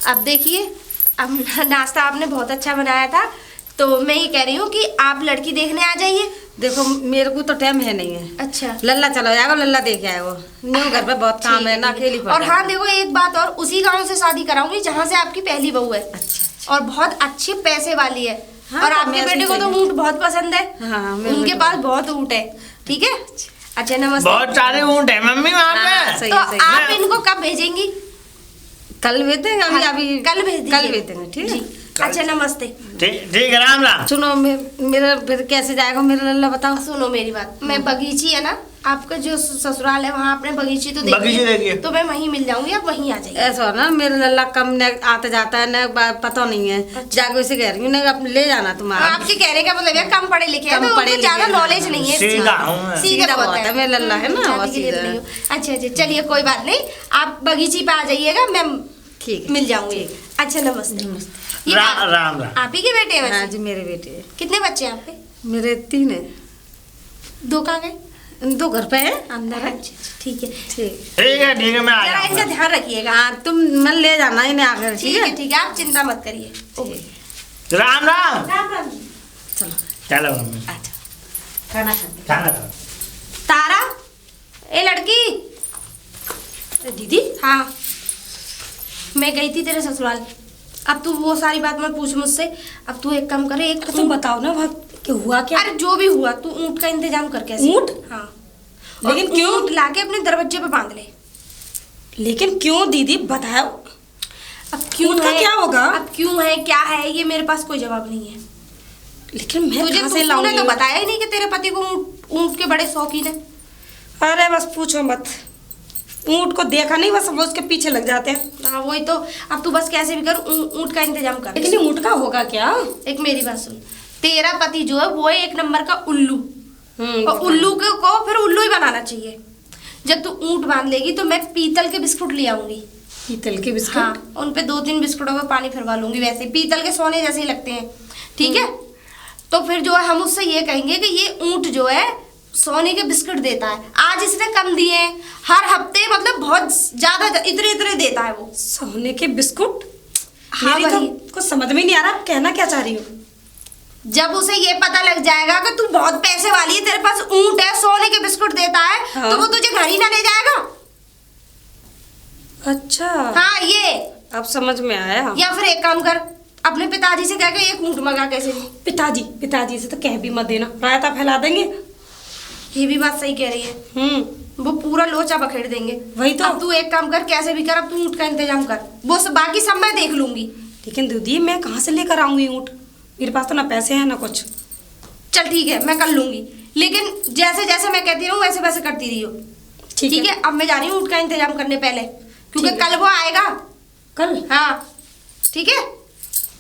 अब देखिए, अब नाश्ता आपने बहुत अच्छा बनाया था, तो मैं ये कह रही हूँ कि आप लड़की देखने आ जाइए। देखो मेरे को तो टाइम है नहीं है। अच्छा, लल्ला चलो जाएगा, लल्ला देखे आएगा। न्यू घर पे बहुत काम है ना, अकेली पड़ और जाएगी। हाँ देखो, एक बात और, उसी गांव से शादी कराऊंगी जहाँ से आपकी पहली बहू है। अच्छा। और बहुत अच्छे पैसे वाली है। हाँ, और तो आपके मैं बेटे ऐसे को तो चाहिए। ऊँट बहुत पसंद है। हाँ, मेरे उनके बेटे पास बहुत ऊँट है। ठीक है, अच्छा नमस्ते। बहुत सारे ऊँट है मम्मी वहाँ हाँ, पे। सही तो है, सही है। आप इनको कब भेजेंगी? कल भेज देंगे। अभी हाँ, अभी कल भेज दीजिए। कल भेज देंगे, ठीक है। जी। अच्छा नमस्ते। ठीक ठीक है, राम राम। सुनो, मेरा फिर कैसे जाएगा मेरा लल्ला, बताओ। सुनो मेरी बात, मैं बगीची है ना, आपका जो ससुराल है, वहाँ आपने बगीची तो बगीची देखी है। तो मैं वहीं मिल जाऊंगी, आप वहीं आ जाइए। ऐसा हो ना, मेरा लल्ला कम न आता जाता है न, पता नहीं है। जाके उसे कह रही हूँ न, अपने ले जाना तुम्हारा। आपके कहने का मतलब है कम पढ़े लिखे हैं, कम तो पढ़े उनको ज्यादा लिखे हैं। नॉलेज नहीं है इस चीज़ सीधा की। हूँ मैं। सीधा बहुत है। मेरा लल्ला है ना, शादी वो के लिए सीधा तो है। नहीं हूँ। अच्छा अच्छा, चलिए कोई बात नहीं, आप बगीची पे आ जाइएगा, मैं ठीक है, मिल जाऊंगी। अच्छा नमस्ते। ये राम राम राम। आप ही के बेटे हैं हाँ वैसे? जी, मेरे बेटे। कितने बच्चे हैं आप पे? मेरे 3 है। 2 कहाँ गए? तो घर पे है अंदर है। ठीक है। ठीक है मैं आ जरा इनका जाऊंगा। ध्यान रखिएगा। हाँ तुम मन ले जाना इन्हें आकर, ठीक है आप चिंता मत करिए। ओके। राम राम। राम राम। चलो चलो मम्मी अच्छा खाना खाते। खाना खाओ। तारा, ए लड़की। दीदी हाँ, मैं गई थी तेरे ससुराल। अब तू वो सारी बात मत पूछ मुझसे। अब तू एक काम करे, एक तो बताओ ना वहाँ कि हुआ क्या? अरे जो भी हुआ तू ऊँट का इंतजाम कर कैसे। ऊँट? हाँ। लेकिन और क्यों? ऊँट लाके अपने दरवाजे पे बांध ले। लेकिन क्यों दीदी बताओ? अब क्यों ऊँट का है, क्या होगा? अब क्यों है, क्या है, ये मेरे पास कोई जवाब नहीं है। लेकिन मैं तुझे कहाँ से तूने लाऊंगी? तो बताया ही नहीं कि तेरे पति को ऊँट के बड़े शौकीन है। अरे बस पूछो मत, ऊँट को देखा नहीं, बस वो उसके पीछे लग जाते हैं। हाँ वही तो। अब तू बस कैसे भी कर ऊँट का इंतजाम कर। लेकिन ये ऊँट का होगा क्या? एक मेरी बात सुन, तेरा पति जो है वो है एक नंबर का उल्लू। और उल्लू को फिर उल्लू ही बनाना चाहिए। जब तू ऊँट बांध लेगी तो मैं पीतल के बिस्कुट ले आऊंगी। पीतल के बिस्कुट? हाँ, उन पे 2-3 बिस्कुटों में पानी फिरवा लूंगी। वैसे पीतल के सोने जैसे ही लगते हैं, ठीक है। तो फिर जो है हम उससे ये कहेंगे कि ये ऊँट जो है सोने के बिस्कुट देता है। आज इसने कम दिए हैं, हर हफ्ते मतलब बहुत ज्यादा इतने इतने देता है वो। सोने के बिस्कुट? हाँ, मेरी तो वही। कुछ समझ में नहीं आ रहा, आप कहना क्या चाह रही हो? जब उसे ये पता लग जाएगा कि तू बहुत पैसे वाली है, तेरे पास ऊँट है, सोने के बिस्कुट देता है, हाँ। तो वो तुझे घर ही ना ले जाएगा। अच्छा हाँ ये। अब समझ में आया। या फिर एक काम कर, अपने पिताजी से कह के एक ऊँट मंगा कैसे भी। पिताजी से तो कह भी मत देना, रायता फैला देंगे। ये भी बात सही कह रही है, वो पूरा लोचा बखेड़ देंगे। वही तो। अब तू एक काम कर, कैसे भी कर, अब तू ऊँट का इंतजाम कर, वो सब बाकी सब मैं देख लूंगी। लेकिन दीदी मैं कहाँ से लेकर आऊंगी ऊँट? मेरे पास तो ना पैसे हैं ना कुछ। चल ठीक है मैं कर लूंगी, लेकिन जैसे जैसे मैं कहती रहूँ वैसे वैसे करती रही हो। ठीक है। अब मैं जा रही हूँ ऊँट का इंतजाम करने पहले, क्योंकि ठीक है। कल वो आएगा। कल? हाँ ठीक है।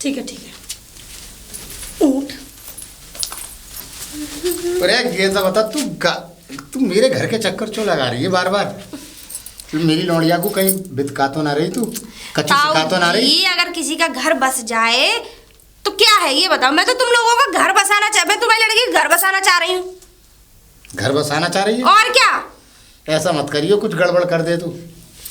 ठीक है। ऊँट? अरे ये तो बता, तू मेरे घर के चक्कर क्यों लगा रही है बार बार? तू मेरी लौंडिया को कहीं बितका तो ना रही, तू कच्ची सिखा तो ना रही? ये अगर किसी का घर बस जाए तो क्या है ये बताओ। मैं तो तुम लोगों का घर बसाना मैं तुम्हारी लड़की का घर बसाना चाह रही हूँ। घर बसाना चाह रही है? और क्या। ऐसा मत करियो, कुछ गड़बड़ कर दे तू।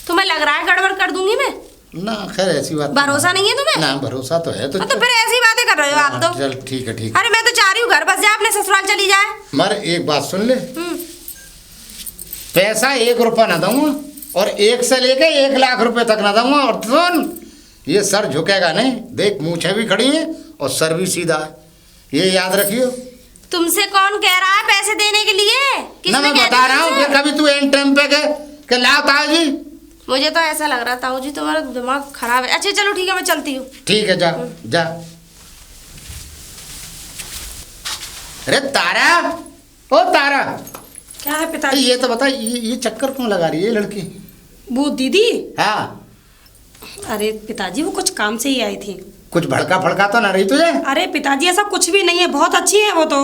तुम्हें लग रहा है गड़बड़ कर दूंगी मैं? ना खैर ऐसी बात भरोसा नहीं है तुम्हें? ना, भरोसा तो है। तो फिर ऐसी बातें कर रहे हो आप तो। चल ठीक है ठीक है। अरे मैं तो चाह रही हूँ घर बस जाए, अपने ससुराल चली जाए। मर एक बात सुन ले, पैसा 1 रुपया ना दूंगा, और 1 से लेके 1 लाख रुपए तक ना दूंगा। और सुन, ये सर झुकेगा नहीं। देख मूछें भी खड़ी हैं और सर भी सीधा है, ये याद रखियो। तुमसे कौन कह रहा है पैसे देने के लिए? ना किसने मैं कह बता दिया रहा हूँ, तुमसे? फिर कभी तू एंड टाइम पे के लाओ ताऊ जी। मुझे तो ऐसा लग रहा ताऊ जी तुम्हारा दिमाग खराब है। अच्छा चलो ठीक है मैं चलती हूँ। ठीक है, जा जा। अरे तारा, ओ तारा, क्या है पिताजी? ये तो बता, ये चक्कर क्यों लगा रही है ये लड़की? वो दीदी? हाँ, अरे पिताजी वो कुछ काम से ही आई थी। कुछ भड़का फड़का तो ना रही तुझे? अरे पिताजी ऐसा कुछ भी नहीं है, बहुत अच्छी है वो तो।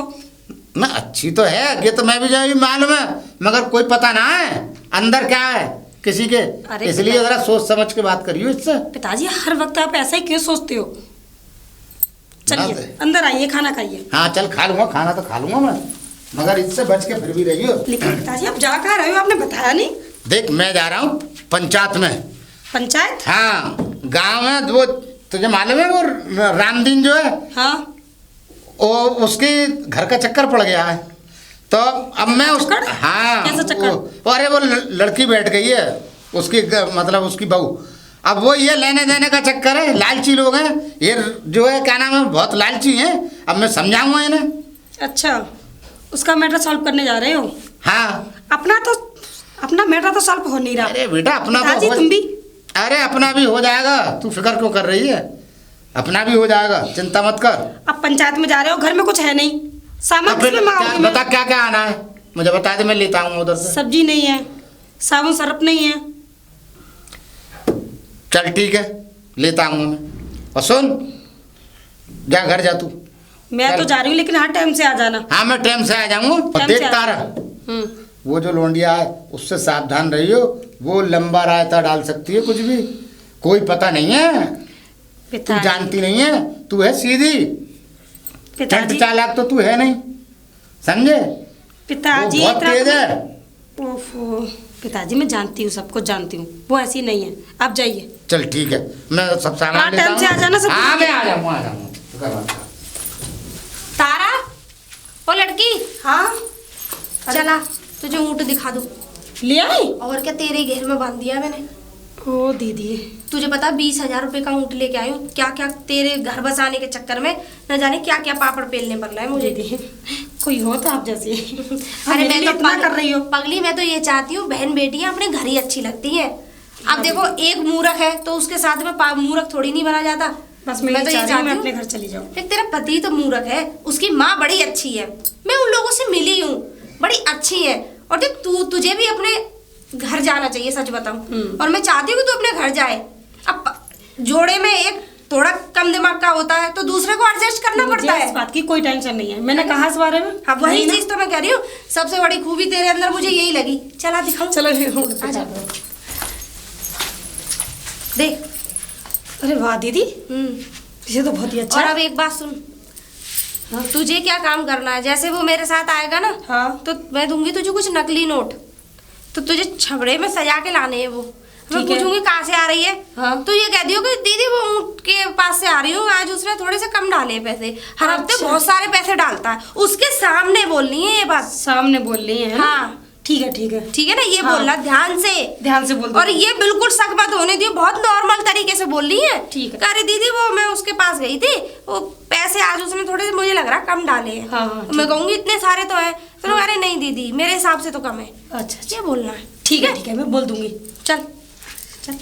ना अच्छी तो है, ये तो मैं भी जो मालूम है, मगर कोई पता ना है अंदर क्या है किसी के। अरे इसलिए जरा सोच समझ के बात करियो इससे। पिताजी हर वक्त आप ऐसा ही क्यों सोचते हो? ना चलिए दे। अंदर आइए, खाना खाइए। हाँ चल, खा लूंगा, खाना तो खा लूंगा मैं, मगर इससे बच के फिर भी रहियो। लेकिन पिताजी आप जा कहाँ रहे हो, आपने बताया नहीं? देख मैं जा रहा हूँ पंचायत में। पंचायत? हाँ, गांव में वो तुझे मालूम है, वो रामदीन जो है, हाँ। वो उसके घर का चक्कर पड़ गया है। तो अब मैं उस चक्कर? हाँ, कैसा चक्कर? अरे वो लड़की बैठ गई है उसकी, मतलब उसकी बहू। अब वो ये लेने देने का चक्कर है, लालची लोग हैं ये, जो है क्या नाम है, बहुत लालची हैं। अब मैं समझाऊंगा इन्हें। अच्छा, उसका मैटर सॉल्व करने जा रहे हो? हाँ, अपना मैटर तो सॉल्व हो नहीं रहा। अरे बेटा अपना पिताजी तो तुम भी? अरे अपना भी हो जाएगा, तू फिक्र क्यों कर रही है? अपना भी हो जाएगा, चिंता मत कर। अब पंचायत में जा रहे हो, घर में कुछ है नहीं, सामान अब फिर किसमें मंगाऊंगी मैं? बता क्या क्या आना है, मुझे बता दे, मैं लेता हूँ उधर से। सब्जी नहीं है, साबुन सरफ नहीं है। चल ठीक है, लेता हूँ मैं। और सुन, जा घर जा तू। मैं तो चल। जा रही हूँ, लेकिन हर टाइम से आ जाना। हाँ मैं टाइम से आ जाऊंगा। और टाइम से देखता आ- रहा, वो जो लोंडिया है उससे सावधान रहियो, वो लंबा रायता डाल सकती है कुछ भी, कोई पता नहीं है। तू पिताजी, जानती नहीं है, तू है सीधी, चंट पिताजी चालाक तो तू है नहीं, समझे? पिताजी बहुत इतना- तेज है। ओफो, पिताजी मैं जानती हूँ, सब कुछ जानती हूँ, वो ऐसी नहीं है। आप जाइए। चल ठीक है, मैं सब सामान हाँ, लेता टाइम से हूँ। आ जाना सब। हाँ मैं आ जाऊँगा। तारा, ओ लड़की, हाँ चला तुझे ऊँट दिखा दूँ। ले आई। और क्या, तेरे घेर में बांध दिया मैंने। ओ दीदी, तुझे पता 20,000 रुपए का ऊँट लेके आई हूँ। क्या क्या तेरे घर बसाने के चक्कर में न जाने क्या क्या पापड़ पेलने पड़ रहा है मुझे। दीदी कोई हो तो आप जैसी। अरे मैं तो इतना कर रही हो। पगली, मैं तो ये चाहती हूँ बहन बेटियां अपने घर ही अच्छी लगती हैं। अब देखो एक मूर्ख है तो उसके साथ में मूर्ख थोड़ी नहीं बना जाता। बस मैं तो ये चाहती हूँ मैं हूँ अपने घर चली जाऊँ। देख, तेरा पति तो मूर्ख है, उसकी माँ बड़ी अच्छी है। मैं उन लोगों से मिली हूँ, बड़ी अच्छी है। और देख तुझे भी अपने घर जाना चाहिए, सच बताऊं। और मैं चाहती हूँ कि तू अपने घर जाए। अब जोड़े में एक थोड़ा कम दिमाग का होता है तो दूसरे को एडजस्ट करना पड़ता मुझे है। इस बात की कोई टेंशन नहीं है। मैंने कहा इस बारे में। हाँ, वही नहीं ना? चीज तो मैं कह रही हूँ, सबसे बड़ी खूबी तेरे अंदर मुझे यही लगी। चला दिखाऊं? चलो आजा। देख। अरे वाह दीदी, हम्म। ये तो बहुत ही अच्छा और है। अब एक बात सुन, तुझे क्या काम करना है, जैसे वो मेरे साथ आएगा ना, हाँ। तो मैं दूंगी तुझे कुछ नकली नोट, तो तुझे छबड़े में सजा के लाने हैं वो। मैं ठीक है। पूछूंगी कहाँ से आ रही है, हाँ। तो ये कह दियो कि दीदी वो ऊँट के पास से आ रही हूँ, आज उसने थोड़े से कम डाले हैं पैसे। हर हफ्ते अच्छा। बहुत सारे पैसे डालता है, उसके सामने बोलनी है ये बात। सामने बोल रही है ना? हाँ। ठीक है ठीक है, ठीक है ना, ये हाँ। बोलना ध्यान से। ध्यान से बोल दो। और ये बिल्कुल शक मत होने दियो, बहुत नॉर्मल तरीके से बोल रही है। ठीक है। अरे दीदी वो मैं उसके पास गई थी, वो पैसे आज उसने थोड़े से मुझे लग रहा कम डाले हैं। हाँ, हाँ, मैं कहूंगी इतने सारे तो है, तो अरे नहीं दीदी मेरे हिसाब से तो कम है। अच्छा ये बोलना है। ठीक है ठीक है, मैं बोल दूंगी। चल चल।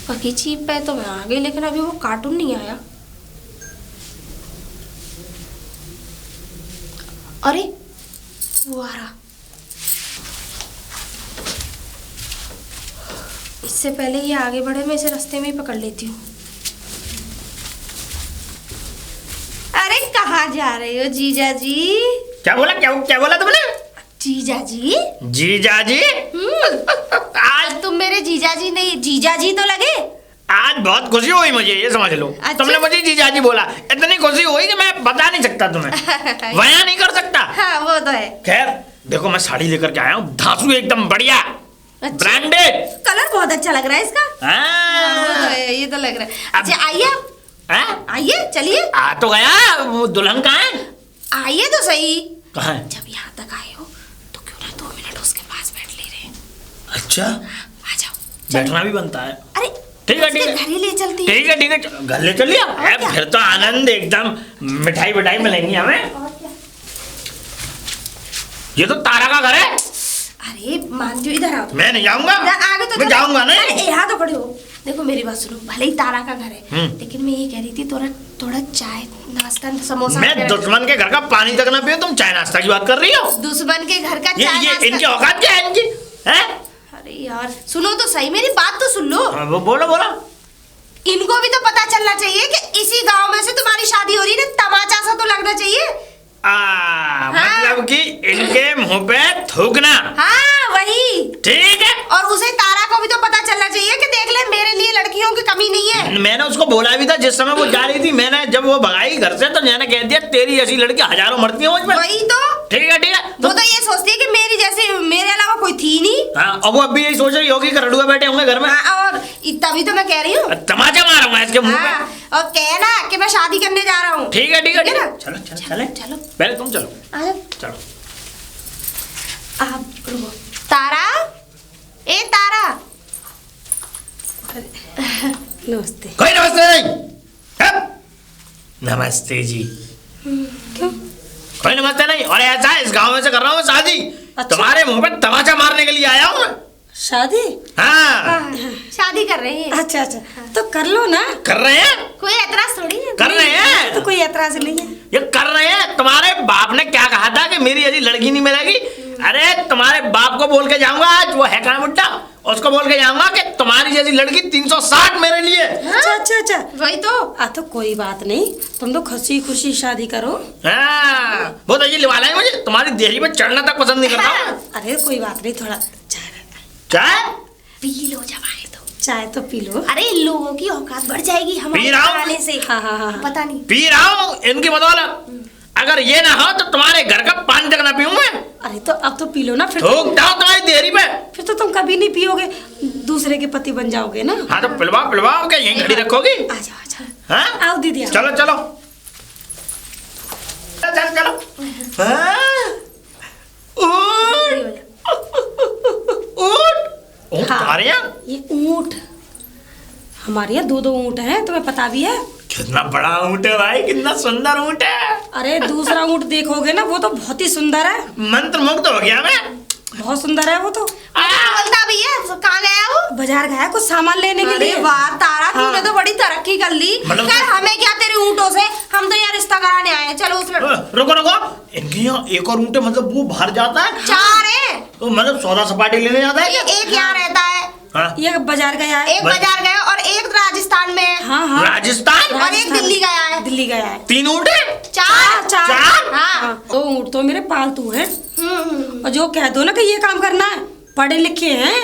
बाकी चीप पे तो मैं आ गई, लेकिन अभी वो कार्टून नहीं आया। अरे वो आ रहा। इससे पहले ये आगे बढ़े, मैं इसे रास्ते में ही पकड़ लेती हूँ। अरे कहाँ जा रहे हो जीजा जी? क्या बोला, क्या बोला तुमने? जीजा जी? जीजा जी? आज तुम मेरे जीजा जी नहीं, जीजा जी तो लगे। आज बहुत खुशी हुई मुझे, ये समझ लो। अच्छा। तुमने मुझे जीजा जी बोला, इतनी खुशी हुई कि मैं बता नहीं सकता तुम्हें, बयां नहीं कर सकता। हाँ वो तो है। खैर देखो, मैं साड़ी लेकर के आया हूँ, धांसू एकदम बढ़िया, अच्छा। ब्रांडेड। कलर बहुत अच्छा लग रहा है इसका। हाँ, वो तो हाँ। है, ये तो लग रहा है। अच्छा आइए आप, हैं? आइए चलिए। आ तो गया, वो दुल्हन कहाँ है? आइए तो सही। कहाँ है? जब यहाँ तक आए हो तो क्यों ना 2 मिनट उसके पास बैठ ले रहे। अच्छा, आ जाओ। बैठना भी बनता है। अरे ठीक है, उसके ठीक है। घर ही ले चलती है। ठीक है ठीक है, घर ले चल लिया। और क्या? फिर तो आनंद एकदम, मिठाई विठाई मिलेंगी हमें। और क्या? ये तो तारा का घर है। अरे मानती हूँ, इधर आओ। मैं नहीं जाऊंगा, आगे तो मैं चलो। जाऊंगा नहीं। अरे यहाँ तो खड़े हो। देखो मेरी बात सुनो, भले ही तारा का घर है, हम्म। लेकिन मैं ये कह रही थी थोड़ा थोड़ा चाय नाश्ता समोसा मैं वगैरह- दुश्मन के घर का पानी तक ना पियो, तुम चाय नाश्ता की बात कर रही हो? दुश्मन के घर का ये चाय ये नाश्ता- इनकी औकात क्या है इनकी? हैं? अरे यार सुनो तो सही, मेरी बात तो सुन लो। हाँ, वो बोलो बोलो। इनको भी तो पता चलना चाहिए कि इसी गांव में से तुम्हारी शादी हो रही है ना, तमाचा सा तो लगना चाहिए। मतलब कि इनके मुंह पे थूकना। हाँ वही। ठीक है। और उसे तारा को भी तो पता चलना चाहिए कि देख ले मेरे लिए लड़कियों की कमी नहीं है। मैंने उसको बोला भी था जिस समय वो जा रही थी, मैंने जब वो भगाई घर से तो मैंने कह दिया तेरी ऐसी लड़की हजारों मरती है मुझ पे। वही तो। ठीक है ठीक है। वो तो ये सोचती है कि मेरी जैसे मेरे अलावा कोई थी नहीं। हाँ, और वो अब भी यही सोच रही होगी कि रड़ुआ बैठे होंगे घर में। हाँ, और तभी तो मैं कह रही हूँ। तमाचा मारूंगा इसके मुंह हाँ, पे। और कहना कि मैं शादी करने जा रहा हूँ। ठीक है ठीक है ठीक है। ना? चलो चलो चले चलो पहले तुम चलो। आ जाओ। चलो। आप रुको। तारा, ए तारा। नमस्ते। कोई नमस्ते नहीं। अब? नमस्ते जी। क्यों? कोई नमस्ते नहीं। और ऐसा इस गांव में से कर रहा हूँ शादी, अच्छा। तुम्हारे मुंह पे तमाचा मारने के लिए आया हूँ मैं। शादी? हाँ, शादी कर रहे हैं। अच्छा अच्छा, तो कर लो ना। कर रहे हैं, कोई एतराज थोड़ी है। कर रहे हैं। तो कोई ऐतराज नहीं है। ये कर रहे हैं। तुम्हारे बाप ने क्या कहा था कि मेरी ऐसी लड़की नहीं मिलेगी? अरे तुम्हारे बाप को बोल के जाऊंगा, आज वो है कहाँ बुड्ढा, उसको बोल के जाऊंगा कि तुम्हारी जैसी लड़की 360 मेरे लिए। अच्छा अच्छा अच्छा, वही तो। तो कोई बात नहीं, तुम तो खुशी खुशी शादी करो। हाँ, वो तो ये लिवाला है मुझे, तुम्हारी देही पे चढ़ना तक पसंद नहीं करता। अरे कोई बात नहीं, थोड़ा चाय चाय पी लो जब आए तो। चाय तो पी लो। अरे इन लोगों की औकात बढ़ जाएगी हमारे पी रहा हूँ। आने से। हाँ हाँ हाँ। पता नहीं। पी रहा हूँ इनकी बदौलत। अगर ये ना हो तो तुम्हारे घर का पानी तक ना पीऊं मैं। अरे तो अब तो पी लो ना, फिर थूक जाओ तुम्हारी देरी पे। फिर तो तुम कभी नहीं पियोगे, दूसरे के पति बन जाओगे ना। हाँ तो पिलवाओ क्या यहीं खड़ी रखोगी? आ जाओ आ जाओ। हाँ आओ दीदी आओ। चलो चलो चलो। हाँ? ऊँट ऊँट हाँ। तुम्हारे यहाँ? ये ऊँट हमारे यहाँ 2 ऊँट हैं, तुम्हें पता भी है। कितना बड़ा ऊँट है भाई, कितना सुंदर ऊँट है। अरे दूसरा ऊँट देखोगे ना, वो तो बहुत ही सुंदर है, मंत्रमुग्ध हो गया मैं। बहुत सुंदर है वो तो। बोलता भी है, कहाँ गया वो? बाजार गया कुछ सामान लेने के अरे लिए। वाह तारा, हाँ। तूने तो बड़ी तरक्की कर ली। मतलब खैर हमें क्या तेरे ऊँटों से, हम तो यहाँ रिश्ता कराने आए हैं। चलो उसमें रुको इनके यहाँ एक और ऊँट है, मतलब वो बाहर जाता है? 4 है। तो मतलब सौदा सपाटी लेने जाता है क्या? एक यहाँ रहता है, हाँ? ये बाजार गया है। एक बाजार गया और एक राजस्थान में है हाँ हाँ राजस्थान? और एक दिल्ली गया है। दिल्ली गया है। 3 ऊँट है? 4 चार? हाँ। 2 ऊँट तो मेरे पालतू हैं, और जो कह दो ना कि ये काम करना है, पढ़े लिखे हैं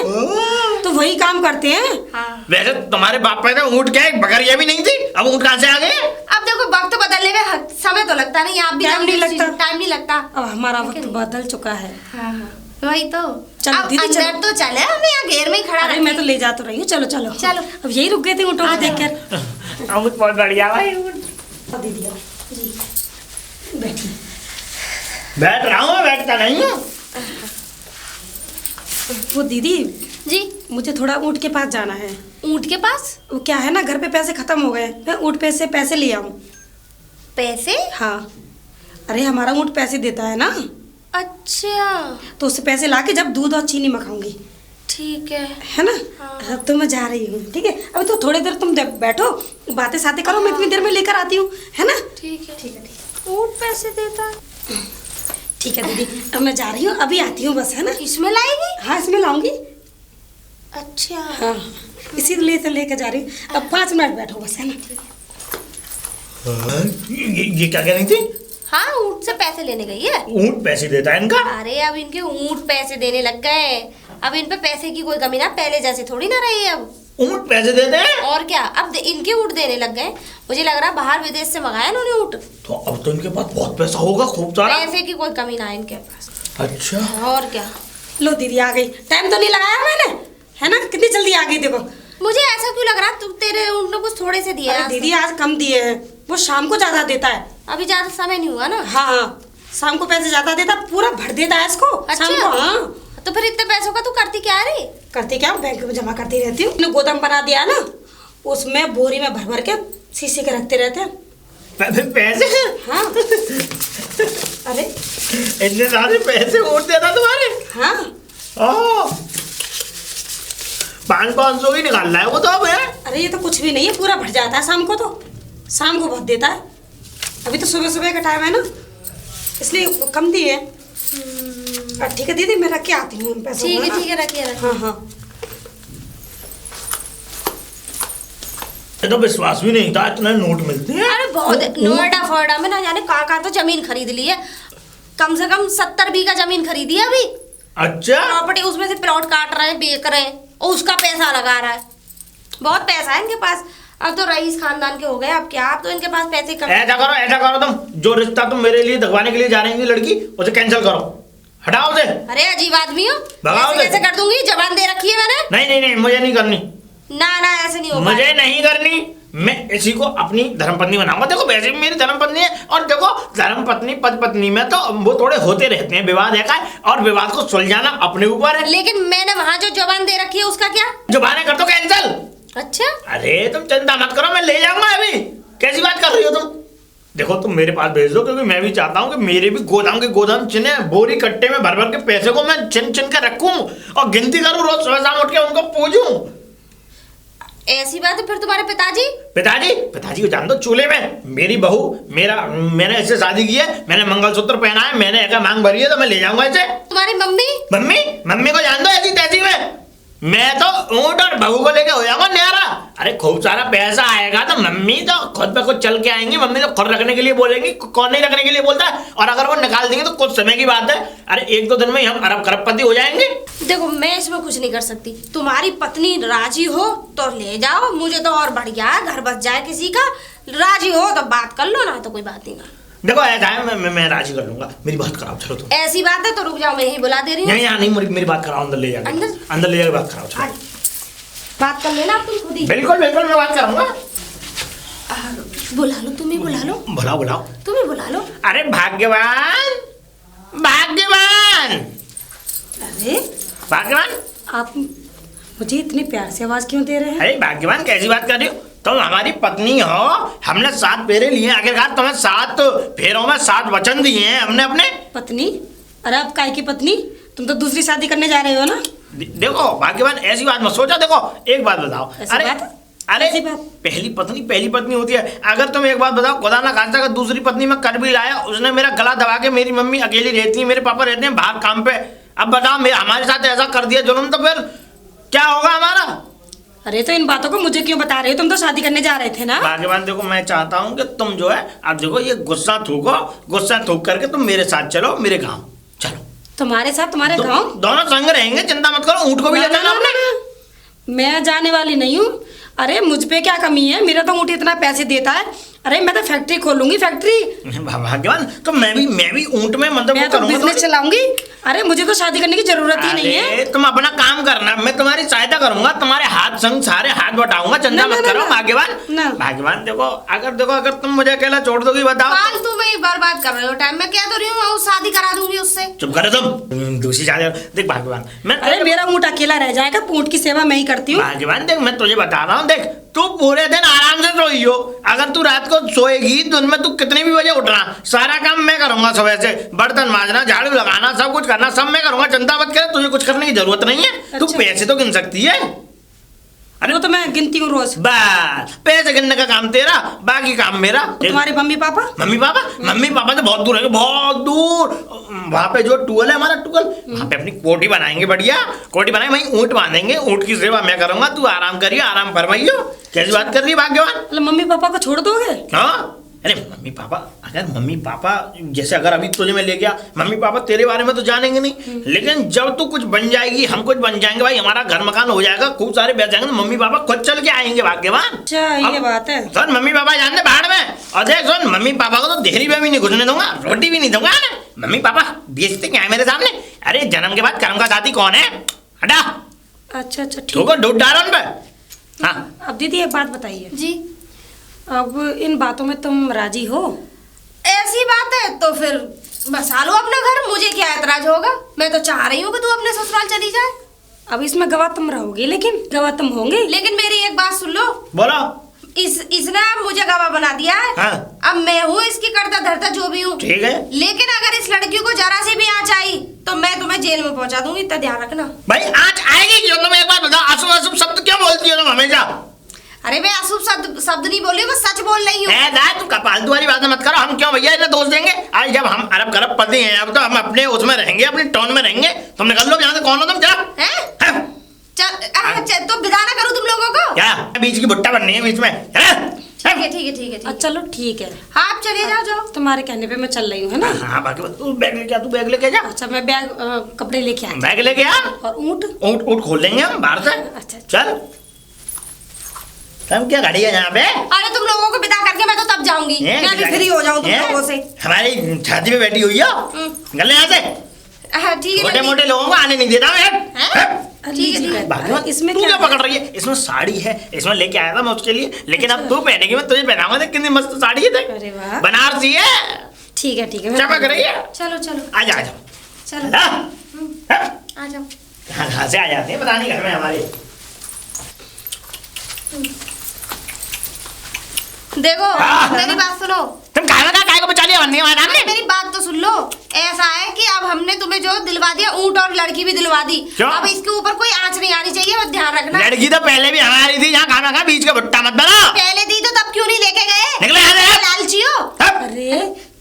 तो वही काम करते हैं। हाँ। वैसे तुम्हारे बाप पे तो ऊँट क्या है, बकरियां भी नहीं थी, अब ऊँट कहाँ से आ गए? अब देखो वक्त बदलने में समय तो लगता नहीं, आप भी टाइम नहीं लगता। टाइम नहीं लगता। अब हमारा वक्त बदल चुका है। हाँ वही तो। चलो अब दीदी, अंदर चलो। तो चले, हमें यहाँ घेर में ही खड़ा अरे मैं तो ले जा तो रही हूँ, चलो चलो चलो। अब यही रुक गए थे ऊँटों को देखकर। ऊँट बहुत बढ़िया भाई। दीदी आओ। बैठिए। बैठ रहा हूँ, बैठता नहीं हूँ। वो दीदी, जी मुझे थोड़ा ऊँट के पास जाना है। ऊँट के पास? वो क्या है ना, घर पे पैसे खत्म हो गए, मैं ऊँट पे से पैसे ले आऊँ। पैसे? हाँ, अरे हमारा ऊँट पैसे देता है ना, अच्छा तो उससे पैसे लाके जब दूध और चीनी मंगाऊंगी, ठीक है ना। हाँ। अब तो मैं जा रही हूँ, ठीक है। अभी तो थोड़ी देर तुम बैठो, बातें सातें करो, मैं इतनी देर में लेकर आती हूँ, है ना। ठीक है। ऊँट पैसे देता है? ठीक है दीदी, अब मैं जा रही हूँ, अभी आती हूँ बस, है ना। इसमें लाएगी? हाँ इसमें लाऊंगी। अच्छा हाँ इसीलिए तो लेकर जा रही हूँ। अब 5 मिनट बैठो बस, है ना। ये क्या कह रही थी? हाँ ऊँट से पैसे लेने गई है। ऊँट पैसे देता है इनका? अरे अब इनके ऊँट पैसे देने लग गए, अब इन पे पैसे की कोई कमी ना, पहले जैसे थोड़ी ना रही है अब। ऊँट पैसे देते हैं? और क्या, अब इनके ऊँट देने लग गए। मुझे लग रहा है बाहर विदेश से मंगाया इन्होंने ऊँट। तो अब तो इनके पास बहुत पैसा होगा, खूब सारा। पैसे की कोई कमी ना है इनके पास। अच्छा और क्या। लो दीदी आ गई, टाइम तो नहीं लगाया मैंने, है ना। कितनी जल्दी आ गई देखो। मुझे ऐसा क्यों लग रहा है, तू तेरे ऊँट ने कुछ थोड़े से दिया अरे है? दीदी आज कम दिए हैं, वो शाम को ज्यादा देता है। अभी ज्यादा समय नहीं हुआ ना। हाँ हाँ शाम को पैसे ज्यादा देता, पूरा भर देता है इसको शाम को। हाँ तो फिर इतने पैसों का तू करती क्या रे? करती क्या, बैंक में जमा करती रहती हूँ। मैंने गोदाम बना दिया है ना, उसमें बोरी में भर भर के शीशे के रखते रहते हैं। पैसे? हाँ अरे इतने सारे पैसे ऊँट देता तुम्हारे? हाँ 500 ही निकाल रहा है वो तो अब है। अरे ये तो कुछ भी नहीं है, पूरा भर जाता है शाम को, तो शाम को भर देता है। अभी तो सुबह सुबह का टाइम है ना, इसलिए कम दिए। ठीक है दीदी, मैं रख के आती हूँ उन पैसों को, ठीक है रखिए। हाँ हाँ ये तो विश्वास भी नहीं था इतने नोट मिलते हैं। अरे बहुत नोएडा फोएडा में ना जाने कहाँ तो जमीन खरीद ली है, कम से कम 70 बीघा जमीन खरीदी है अभी। अच्छा प्रॉपर्टी उसमें से प्लॉट काट रहे हैं, बेच रहे हैं और उसका पैसा लगा रहा है। बहुत पैसा है इनके पास। अब तो रईस खानदान के हो गए, अब क्या, अब तो इनके पास पैसे कम। ऐसा करो तुम, जो रिश्ता तुम मेरे लिए दगवाने के लिए जा रही थी लड़की, उसे कैंसिल करो, हटाओ उसे। अरे अजीब आदमी हो, भगाओ ऐसे कैसे कर दूंगी, जबान दे रखी है मैंने। नहीं मुझे नहीं करनी, ना ऐसे नहीं होगा। मुझे नहीं करनी। मैं इसी को अपनी धर्मपत्नी बनाऊंगा। देखो वैसे भी मेरी धर्मपत्नी है, और देखो धर्मपत्नी पद पत्नी में तो वो थोड़े होते रहते हैं विवाद है का, और विवाद को सुलझाना अपने ऊपर है। लेकिन मैंने वहाँ जो जबान दे रखी है उसका क्या? जुबाने कर दो कैंसिल। अच्छा अरे तुम चिंता मत करो, मैं ले जाऊंगा। अभी कैसी बात कर रही हो तुम? देखो तुम मेरे पास भेज दो, क्योंकि मैं भी चाहता हूँ कि मेरे भी गोदाम के गोदाम चिन्ह बोरी कट्टे में भर भर के पैसे को मैं चिन चिन के रखूं और गिनती करूं, रोज सुबह शाम उठ के उनको पूजूं। ऐसी बात है। फिर तुम्हारे पिताजी को जान दो, चूल्हे में मेरी बहू मैंने इससे शादी की है, मैंने मंगलसूत्र पहना है, मैंने एक मांग भरी है, तो मैं ले जाऊंगा इसे। तुम्हारी मम्मी को जान दो ऐसी तैसी में। मैं तो ऊँट और बहू को लेके हो जाऊंगा न्यारा। अरे खूब सारा पैसा आएगा तो मम्मी तो खुद पे खुद चल के आएंगी। मम्मी तो खुद रखने के लिए बोलेंगी, कौन नहीं रखने के लिए बोलता है, और अगर वो निकाल देंगे तो कुछ समय की बात है। अरे 1-2 दिन में हम अरब खरबपति हो जाएंगे। देखो मैं इसमें कुछ नहीं कर सकती, तुम्हारी पत्नी राजी हो तो ले जाओ, मुझे तो और बढ़िया है, घर बस जाए किसी का। राजी हो तो बात कर लो, ना तो कोई बात ही ना। देखो ऐसा है, मैं राजी कर लूंगा, मेरी बात कराओ चलो तुम। ऐसी बात है तो रुक जाओ, मैं यही बुला दे रही हूँ। नहीं यहाँ नहीं, मेरी बात कराओ, अंदर ले जाके, अंदर ले जाके बात कराओ चलो। बात कर लेना तुम खुद ही। बिल्कुल बिल्कुल मैं बात करूंगा। बुला लो, तुम ही बुला लो, बुलाओ बुलाओ, तुम ही बुला लो। अरे भाग्यवान, भाग्यवान, अरे भाग्यवान, आप मुझे इतनी प्यार से आवाज क्यों दे रहे हैं? अरे भाग्यवान कैसी बात कर रही हो? तुम हमारी पत्नी हो, हमने 7 फेरे लिए, आखिरकार तुम्हें 7 फेरों में 7 वचन दिए हैं हमने अपने। पत्नी? अरे अब काय की पत्नी? तुम तो दूसरी शादी करने जा रहे हो ना? देखो भाग्यवान ऐसी बात मत सोचो। देखो एक बात बताओ, ऐसी बात? अरे ऐसी बात? पहली पत्नी होती है। अगर तुम एक बात बताओ, खुदा ना खास्ता अगर दूसरी पत्नी में कर भी लाया, उसने मेरा गला दबा के, मेरी मम्मी अकेली रहती है, मेरे पापा रहते हैं बाहर काम पे, अब बताओ हमारे साथ ऐसा कर दिया जुल्म, तो फिर क्या होगा हमारा? अरे तो इन बातों को मुझे क्यों बता रहे हो? तुम तो शादी करने जा रहे थे ना? भाग्यवान देखो मैं चाहता हूँ कि तुम जो है, अब देखो ये गुस्सा थूक करके तुम मेरे साथ चलो, मेरे गाँव चलो। तुम्हारे साथ तुम्हारे गाँव? दोनों संग रहेंगे, चिंता मत करो, ऊँट को भी ले जाना अपने। मैं जाने वाली नहीं हूँ। अरे मुझ पे क्या कमी है? मेरा तो ऊँट इतना पैसे देता है। अरे मैं तो फैक्ट्री खोलूंगी, फैक्ट्री। भाग्यवान तो मैं भी ऊँट में मतलब मैं तो बिजनेस चलाऊंगी। अरे मुझे तो शादी करने की जरूरत ही नहीं है। तुम अपना काम करना, मैं तुम्हारी सहायता करूंगा, तुम्हारे हाथ संग सारे हाथ बटाऊंगा, चिंता मत करो भाग्यवान। भाग्यवान देखो अगर तुम मुझे अकेला छोड़ दोगी बताओ। फालतू में ही बर्बाद कर रहे हो टाइम। मैं कह तो रही हूँ शादी करा दूंगी उससे। चुप करो तुम, दूसरी शादी। देख भाग्यवान अरे मेरा ऊँट अकेला रह जाएगा, ऊँट की सेवा मैं ही करती हूँ। भाग्यवान देख मैं तुझे बता रहा हूँ, देख तू पूरे दिन आराम से सोई हो, अगर तू रात को सोएगी तो उनमें तू कितनी भी बजे उठना, सारा काम मैं करूंगा। सुबह से बर्तन मांजना, झाड़ू लगाना, सब कुछ करना सब मैं करूंगा, चिंता मत कर, तुझे कुछ करने की जरूरत नहीं है। तू पैसे तो गिन सकती है। अरे वो तो मैं गिनती हूँ रोज। बस पैसे गिनने का काम तेरा, बाकी काम मेरा। तुम्हारे मम्मी पापा तो बहुत दूर है, बहुत दूर। वहाँ पे जो टूल है हमारा टूल, वहाँ पे अपनी कोठी बनाएंगे, बढ़िया कोठी बनाए, वहीं ऊँट बांधेंगे, ऊँट की सेवा मैं करूंगा, तू आराम करिए, आराम फरमाइयो। कैसी बात कर रही है भाग्यवान? मम्मी पापा को छोड़ दोगे? हाँ अरे मम्मी पापा जैसे अगर अभी तुझे मैं ले गया, मम्मी पापा तेरे बारे में तो जानेंगे नहीं, लेकिन जब तू कुछ बन जाएगी, हम कुछ बन जाएंगे भाई, हमारा घर मकान हो जाएगा, खूब सारे बैठ जाएंगे, तो मम्मी पापा खुद चल के आएंगे भाग्यवान। अच्छा ये बात है। सुन मम्मी पापा जान दे बाहर में, और देख सुन मम्मी पापा को तो देहरी में भी नहीं घुसने दूंगा, रोटी भी नहीं दूंगा ना। मम्मी पापा बेचते क्या है मेरे सामने? अरे जन्म के बाद कर्म का दाती कौन है? हटा। अच्छा ठीक, ढूंढ डालो उन पे। हाँ अब दीदी एक बात बताइए जी। अब इन बातों में तुम राजी हो? ऐसी बात है तो फिर बसा लो अपना घर, मुझे क्या ऐतराज होगा। मैं तो चाह रही हूँ कि तू अपने ससुराल चली जाए। अब इसमें गवाह तुम रहोगे, लेकिन गवाह तुम होंगे। लेकिन मेरी एक बात सुन लो। बोलो। इसने मुझे गवाह बना दिया है। हाँ। अब मैं हूँ इसकी करता धरता जो भी हूँ, ठीक है, लेकिन अगर इस लड़की को जरा सी भी आँच आई तो मैं तुम्हें जेल में पहुंचा दूंगी, इतना ध्यान रखना। भाई आज आएगी क्यों? तुम एक बात बताओ, अशुभ अशुभ शब्द क्यों बोलती हो तुम हमेशा? अरे मैं अशुभ शब्द नहीं बोल रही हूँ, मैं सच बोल रही हूँ। तुम फालतू वाली बातें मत करो, हम क्यों भैया इन्हें दोष देंगे? आज जब हम अरब खरब पति हैं, अब तो हम अपने उसमें रहेंगे, अपनी टोन में रहेंगे। तुम निकल लो यहाँ से, कौन हो तुम? चल तो विदा ना करूँ तुम लोगों को? क्या बीच की भुट्टा बननी है बीच में? ठीक है। चलो ठीक है, हाँ आप चलिए जाओ। तुम्हारे कहने पे मैं चल रही हूँ, है ना? हाँ बाकी तू बैग लेके जा। अच्छा मैं बैग कपड़े लेके आ। बैग लेके आ, और ऊँट खोल लेंगे हम बाहर से। अच्छा चल तुम क्या खड़ी है यहाँ पे? अरे तुम लोगों को विदा करके मैं तो तब जाऊंगी, मैं अभी फ्री हो जाऊं तुम लोगों से। हमारी छाती पे बैठी हुई हो, निकल यहाँ से। ठीक है, छोटे मोटे लोगों को आने नहीं देता मैं। ठीक है। इसमें तू क्या पकड़ रही है? इसमें साड़ी है, इसमें लेके आया था मैं उसके लिए, लेकिन अब तू पहनेगी, मैं तुझे पहनाऊंगा। देख कितनी मस्त साड़ी है, देख। अरे वाह, बनारसी है, ठीक है चमक रही है। चलो आजा चलो आ जाओ। कहाँ से आ जाते हैं पता नहीं घर में हमारे। देखो मेरी बात सुनो। तुम काय को बचा लिया हमने? मेरी बात तो सुन लो। ऐसा है कि अब हमने तुम्हें जो दिलवा दिया, ऊँट और लड़की भी दिलवा दी। अब इसके ऊपर कोई आंच नहीं आनी चाहिए, बस ध्यान रखना। लड़की तो पहले भी हमारी थी, यहाँ खाना खा बीच का भुट्टा मत बनाओ। पहले दी तो तब क्यों नहीं लेके गए? निकले यहाँ से। लालची हो। अरे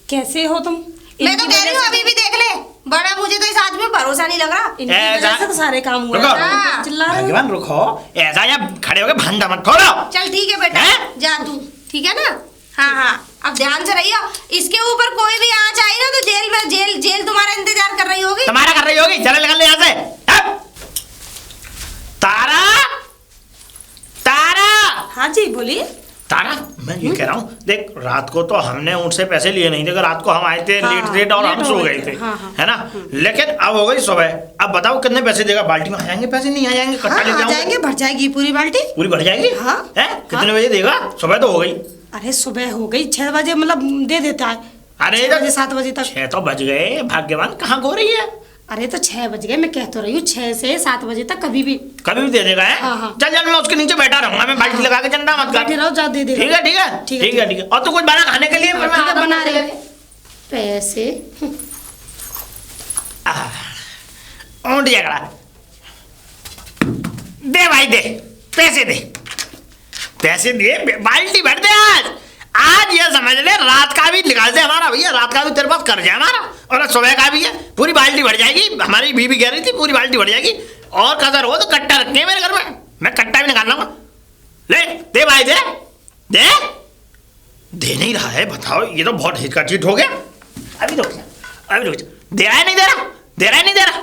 कैसे हो तुम? मैं तो कह रही हूँ अभी भी देख ले, बड़ा मुझे तो इस आदमी में भरोसा नहीं लग रहा। इनकी वजह से तो सारे काम हुए। हाँ। चिल्ला रहे हो। भगवान रुको, ऐसा या खड़े होके भंडा मत खोलो। चल ठीक है बेटा, जा तू, ठीक है ना? हाँ अब ध्यान से रहियो। इसके ऊपर कोई भी आँच आई ना तो जेल तुम्हारा इंतजार कर रही होगी। तुम्हारा कर रही होगी। चल निकल यहाँ से। तारा, हाँ जी बोलिए। तारा मैं ये कह रहा हूँ, देख रात को तो हमने उनसे पैसे लिए नहीं थे, रात को हम आए थे लेट लेट और हम सो गए थे, है ना। लेकिन अब हो गई सुबह, अब बताओ कितने पैसे देगा? बाल्टी में आ जाएंगे पैसे? नहीं आ जाएंगे? कट्टा लेके आ जाएंगे, भर जाएगी पूरी बाल्टी। पूरी भर जाएगी? हाँ। है कितने बजे देगा? सुबह तो हो गई। अरे सुबह हो गई 6 बजे, मतलब दे देता है। अरे 6 बजे 7 बजे तक। 6 तो बज गए, भाग्यवान कहाँ खो रही है? अरे तो 6 बज गए, मैं कह तो रही हूँ 6 से 7 बजे तक कभी भी दे देगा है। हाँ। चल चल, मैं उसके नीचे बैठा रहूंगा, मैं बाल्टी लगा के, चिंता मत कर। बैठे रहो, जा दे दे। ठीक है ठीक है ठीक है ठीक है। और तू कुछ बना खाने के लिए? ठीक है, बना रहे पैसे। ऊँट झगड़ा दे भाई, दे पैसे, दे पैसे, दे बाल्टी भर दे। आज ये समझ ले, रात का भी निकाल दे हमारा भैया, रात का भी तेरे पास कर्ज है हमारा, और सुबह का भी है। पूरी बाल्टी भर जाएगी। हमारी बीवी कह रही थी पूरी बाल्टी भर जाएगी। और कसर हो तो कट्टा रखे हैं मेरे घर में, मैं कट्टा भी निकाल लूंगा। ले दे भाई, दे दे। दे नहीं रहा है, बताओ, ये तो बहुत हिचका चीट हो गया। अभी रुक जा, अभी रुक जा। दे रहा है नहीं दे रहा? दे रहा है नहीं दे रहा?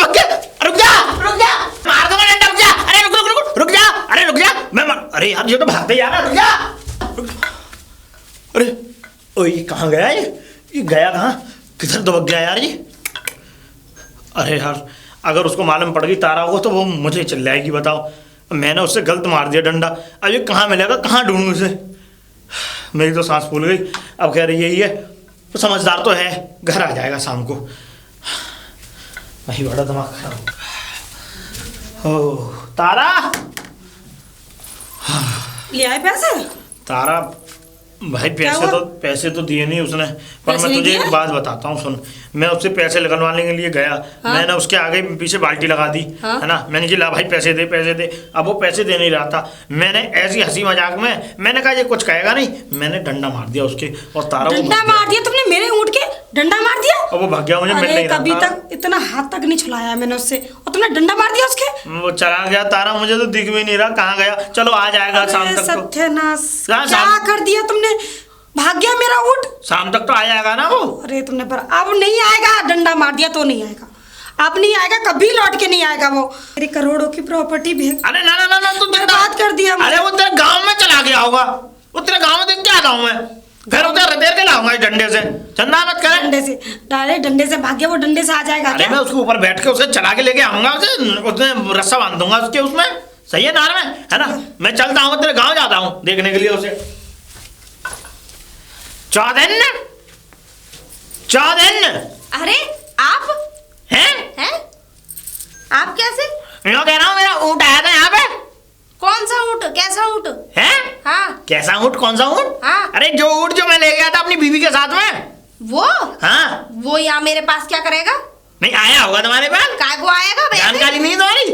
रुक जा रुक जा, मार दूंगा डंडा। रुक जा, अरे रुक रुक रुक रुक जा, अरे रुक जा। मैं अरे यार, ये तो भागते जा रहा। रुक जा। अरे ओए, कहाँ गया ये गया कहाँ? किधर दबक गया यार ये? अरे यार, अगर उसको मालूम पड़ गई तारा को तो वो मुझे चिल्लाएगी। बताओ, मैंने उससे गलत मार दिया डंडा। अब ये कहाँ मिलेगा, कहाँ ढूंढूं इसे? मेरी तो सांस फूल गई। अब कह रही यही है, तो समझदार तो है, घर आ जाएगा शाम को। वही बड़ा दिमाग खराब। ओह तारा, ले आए पैसे? तारा भाई, पैसे तो दिए नहीं उसने, पर मैं तुझे एक बात बताता हूँ, सुन। मैं उससे पैसे निकलवाने के लिए गया। हाँ? मैंने उसके आगे पीछे बाल्टी लगा दी। हाँ? है ना। मैंने कहा ला भाई पैसे दे पैसे दे। अब वो पैसे दे नहीं रहा था। मैंने ऐसी हंसी मजाक में मैंने कहा ये कुछ कहेगा नहीं, मैंने डंडा मार दिया उसके। और तारा डंडा मार दिया तुमने? मेरे ऊँट के डंडा मार दिया? और वो भाग गया, मुझे मिल नहीं रहा था। कभी तक इतना हाथ तक नहीं छुलाया मैंने उससे, और तुमने डंडा मार दिया उसके? वो चला गया तारा, मुझे तो दिख भी नहीं रहा कहाँ गया। चलो आ जाएगा शाम तक। सत्यानाश, क्या कर दिया तुमने? भाग गया मेरा ऊँट। शाम तक तो आ जाएगा ना वो। अरे तुमने पर अब नहीं आएगा, डंडा मार दिया तो नहीं आएगा। अब नहीं आएगा, कभी लौट के नहीं आएगा वो। मेरी करोड़ों की प्रॉपर्टी भी। अरे ना ना ना, तू बर्बाद कर दिया। अरे वो तेरे गांव में चला गया होगा, वो तेरे गांव में देख के आता हूँ मैं, फिर उधर देर के लाऊंगा डंडे से। चंदा मत कर। डंडे से डायरेक्ट डंडे से भाग गया वो, डंडे से आ जाएगा। अरे मैं उसके ऊपर बैठ के उसे चला के लेके आऊंगा, उसने रस्सा बांध दूंगा उसके उसमें। सही है नार में, है ना। मैं चलता हूँ, तेरे गाँव जाता हूँ देखने के लिए उसे। चौधन। अरे आप हैं? आप कैसे? मैं कह रहा हूँ, मेरा ऊँट आया था यहाँ पे। कौन सा ऊँट? कैसा ऊँट है? हाँ। कैसा ऊँट? कौन सा ऊँट? हाँ। अरे जो ऊँट जो मैं ले गया था अपनी बीवी के साथ में, वो? हाँ। वो यहाँ मेरे पास क्या करेगा? नहीं आया होगा तुम्हारे पास। काय को आएगा? जानकारी नहीं तुम्हारी?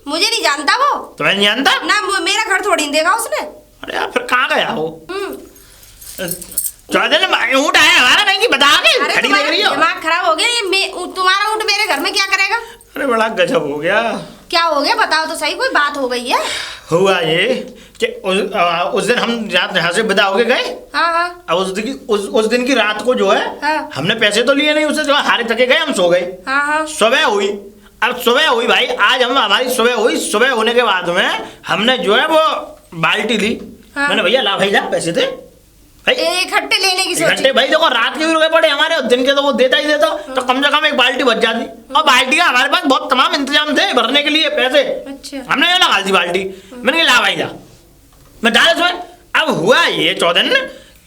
मुझे नहीं जानता वो। तुम्हें नहीं जानता ना, मेरा घर थोड़ी नहीं देखा उसने। अरे यार, फिर कहाँ गया वो? चौधरी ऊँट आया हमारा, नहीं कि बता के खड़ी देख रही हो? दिमाग खराब हो गया। ये तुम्हारा ऊँट मेरे घर में क्या करेगा? अरे बड़ा गजब हो गया। क्या हो गया बताओ तो सही, कोई बात हो गई है? हुआ ये कि उस दिन हम यहाँ से विदा होके गए। हाँ। उस दिन की रात को जो है, हाँ। हमने पैसे तो लिए नहीं उससे, जो हारे थके गए, हम सो गए। हाँ। सुबह हुई। अब सुबह हुई भाई, आज हमारी सुबह हुई। सुबह होने के बाद में हमने जो है वो बाल्टी ली। हाँ। मैंने भैया ला भाई, ला पैसे दे भाई, इकट्ठे लेने की सोची। भाई देखो रात के भी रुपए पड़े हमारे, दिन के तो वो देता ही देता। तो कम से कम एक बाल्टी बच जाती। और बाल्टी का हमारे पास बहुत तमाम इंतजाम थे भरने के लिए पैसे। अच्छा। हमने ये लगा दी बाल्टी। मैंने कहा ला भाई ला, मैं डाला उसमें। अब हुआ ये चौधरी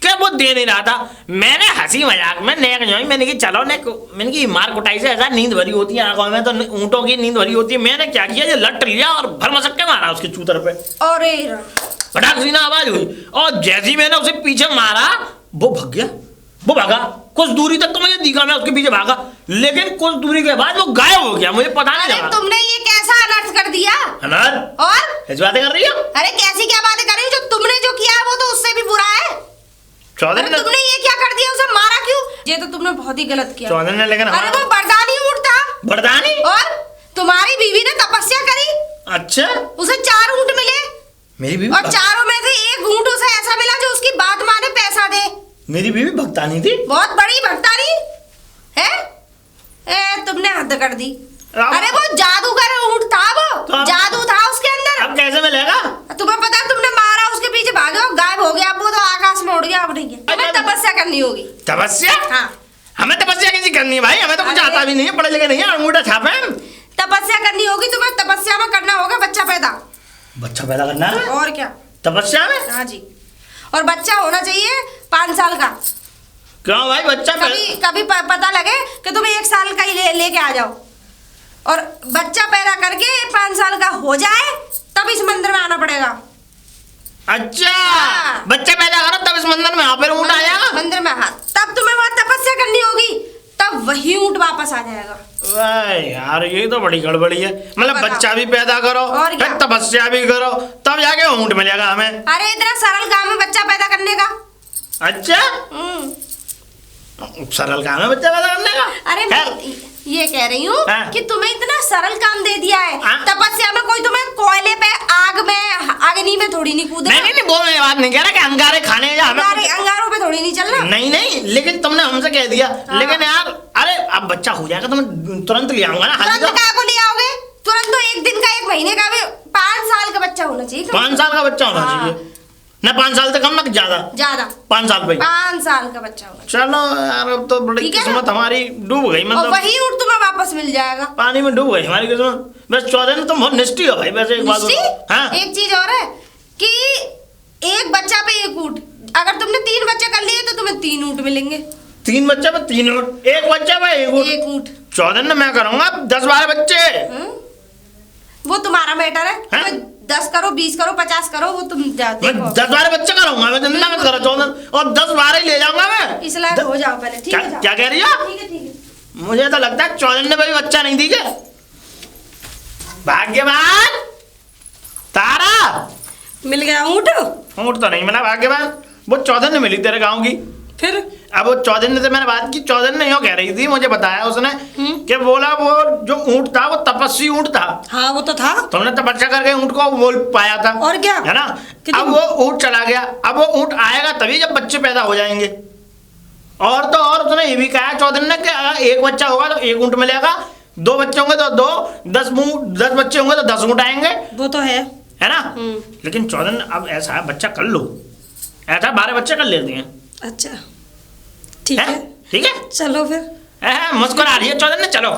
क्या वो दे नहीं रहा था। मैंने हंसी मजाक में नेक जो मैंने कि चलो नेक, मैंने कि मार कुटाई से ऐसा नींद भरी होती है आंखों में, तो ऊँटों की नींद भरी होती है। मैंने क्या किया, ये लट लिया और भर मसक के मारा उसके चूतर पे। अरे फटाक सी ना आवाज हुई, और जैसे ही मैंने उसे पीछे मारा वो भाग गया। वो भागा कुछ दूरी तक तो मुझे दिखा, मैं उसके पीछे भागा, लेकिन कुछ दूरी के बाद वो गायब हो गया, मुझे पता नहीं लगा। तुमने ये कैसा अनर्थ कर दिया? अनर्थ? और ऐसी बातें कर रही हो? अरे कैसी क्या बातें कर रही हो? जो तुमने जो किया है वो तो उससे भी बुरा है। चौधरी ने तुमने ये क्या कर दिया? उसे मारा क्यों? ये तो तुमने बहुत ही गलत किया। चौधरी ने, लेकिन अरे वो बरदानी ऊँट था। बरदानी? और तुम्हारी बीवी ने तपस्या करी। अच्छा। उसे 4 ऊँट मिले। मेरी बीवी? और चारों में से एक ऊँट उसे ऐसा मिला जो उसकी बात माने, पैसा दे। मेरी बीवी भक्तानी थी? बहुत बड़ी भक्तानी है। तुमने हद कर दी। अरे वो जादूगर ऊँट था, वो तो जादू था उसके अंदर। अब कैसे मिलेगा? तुम्हें पता है तुमने मारा उसके भागे हो, गायब हो गया, अब वो तो आकाश में उड़ गया, अब नहीं है। तुम्हें तपस्या करनी होगी। तपस्या? हाँ, हमें तपस्या कैसी करनी है भाई? हमें तो कुछ अरे। आता भी नहीं है, पढ़े लिखे नहीं है, अंगूठा छापे हैं। तपस्या करनी होगी तुम्हें, तपस्या में करना होगा बच्चा पैदा। बच्चा पैदा करना है और क्या? तपस्या में? हाँ जी। और बच्चा होना चाहिए 5 साल का। क्यों भाई बच्चा कभी कभी पता लगे कि तुम 1 साल का ही लेके आ जाओ, और बच्चा पैदा करके 5 साल का हो जाए तब इस मंदिर में आना पड़ेगा। अच्छा, हाँ। बच्चा पैदा करो तब इस मंदिर में, फिर ऊँट आएगा मंदिर में, हाँ, तब तुम्हें वहां तपस्या करनी होगी, तब वही ऊँट वापस आ जाएगा। वाह यार, ये तो बड़ी गड़बड़ी है। मतलब बताओ। बच्चा भी पैदा करो, और क्या? फिर तपस्या भी करो, तब जाके ऊँट मिलेगा हमें। अरे इतना सरल काम है बच्चा पैदा करने का। अच्छा, सरल काम है बच्चा पैदा करने का। अरे खैर, मैं ये कह रही हूँ हाँ। कि तुम्हें इतना सरल काम दे दिया है। हाँ। तपस्या में कोई तुम्हें कोयले पे, आग में, अग्नि में थोड़ी नहीं कूदे। नहीं, वो मैं बात नहीं कह रहा कि अंगारे खाने या हमें अंगारों पे थोड़ी नहीं चलना। नहीं, लेकिन तुमने हमसे कह दिया। हाँ। लेकिन यार, अरे अब बच्चा हो जाएगा तो मैं तुरंत ले आऊंगा ना। हाल तुरंत का को ले आओगे? तुरंत तो 1 दिन का, 1 महीने का भी, 5 साल का बच्चा होना चाहिए। 5 साल का बच्चा होना हाँ। चाहिए ना, 5 साल से कम ना ज्यादा? ज्यादा 5 साल पे। 5 साल का बच्चा होगा। चलो यार, अब तो बड़ी ठीक है ना? किस्मत हमारी डूब गई। और मतलब वही ऊँट तुम्हें वापस मिल जाएगा। पानी में डूब गई हमारी किस्मत। बस 14 दिन तुम बहुत निष्ठी हो भाई। वैसे एक बात निश्चित? बताओ। हाँ, एक चीज और है कि एक बच्चा पे 1 ऊँट। अगर तुमने 3 बच्चे कर लिए तो तुम्हें 3 ऊँट मिलेंगे। 3 बच्चे पे 3 ऊँट, एक बच्चे पे 1 ऊँट। 1 ऊँट। 14 दिन मैं करूंगा 10-12 बच्चे। वो तुम्हारा मैटर है। हाँ? तुम्हें 10 करो, 20 करो, 50 करो, वो तुम मैं देखो। 10-12 बच्चे करूंगा मैं, जिंदा मत करो 14 और 10-12 ही ले जाऊंगा मैं। इस लायक हो जाओ पहले, ठीक क्या है? जाओ। क्या कह रही हो? ठीक है, ठीक है। मुझे तो लगता है 14 ने भी बच्चा नहीं दी क्या? भाग्यवान तारा, मिल गया ऊँट। ऊँट तो नहीं मिला भाग्यवान। वो 14 ने मिली तेरे गांव की। फिर अब वो 14 ने से मैंने बात की, 14 ने यूँ कह रही थी, मुझे बताया उसने कि बोला वो जो ऊँट था वो तपस्वी ऊँट था। हाँ, वो तो था। तुमने तपस्या करके ऊँट को बोल पाया था, और क्या? है ना? कि अब तुम- वो ऊँट चला गया, अब वो ऊँट आएगा तभी जब बच्चे पैदा हो जाएंगे। और तो और उसने ये भी कहा 14 ने कि अगर 1 बच्चा होगा तो 1 ऊँट मिलेगा, 2 बच्चे होंगे तो 2, 10 बच्चे होंगे तो 10 ऊँट आएंगे, वो तो है। है ना? लेकिन 14 अब ऐसा है, बच्चा कर लो, ऐसा 12 बच्चे कर लेते हैं। अच्छा, ठीक है। ठीक है, चलो फिर। मुस्कुरा रही है 14 ने। चलो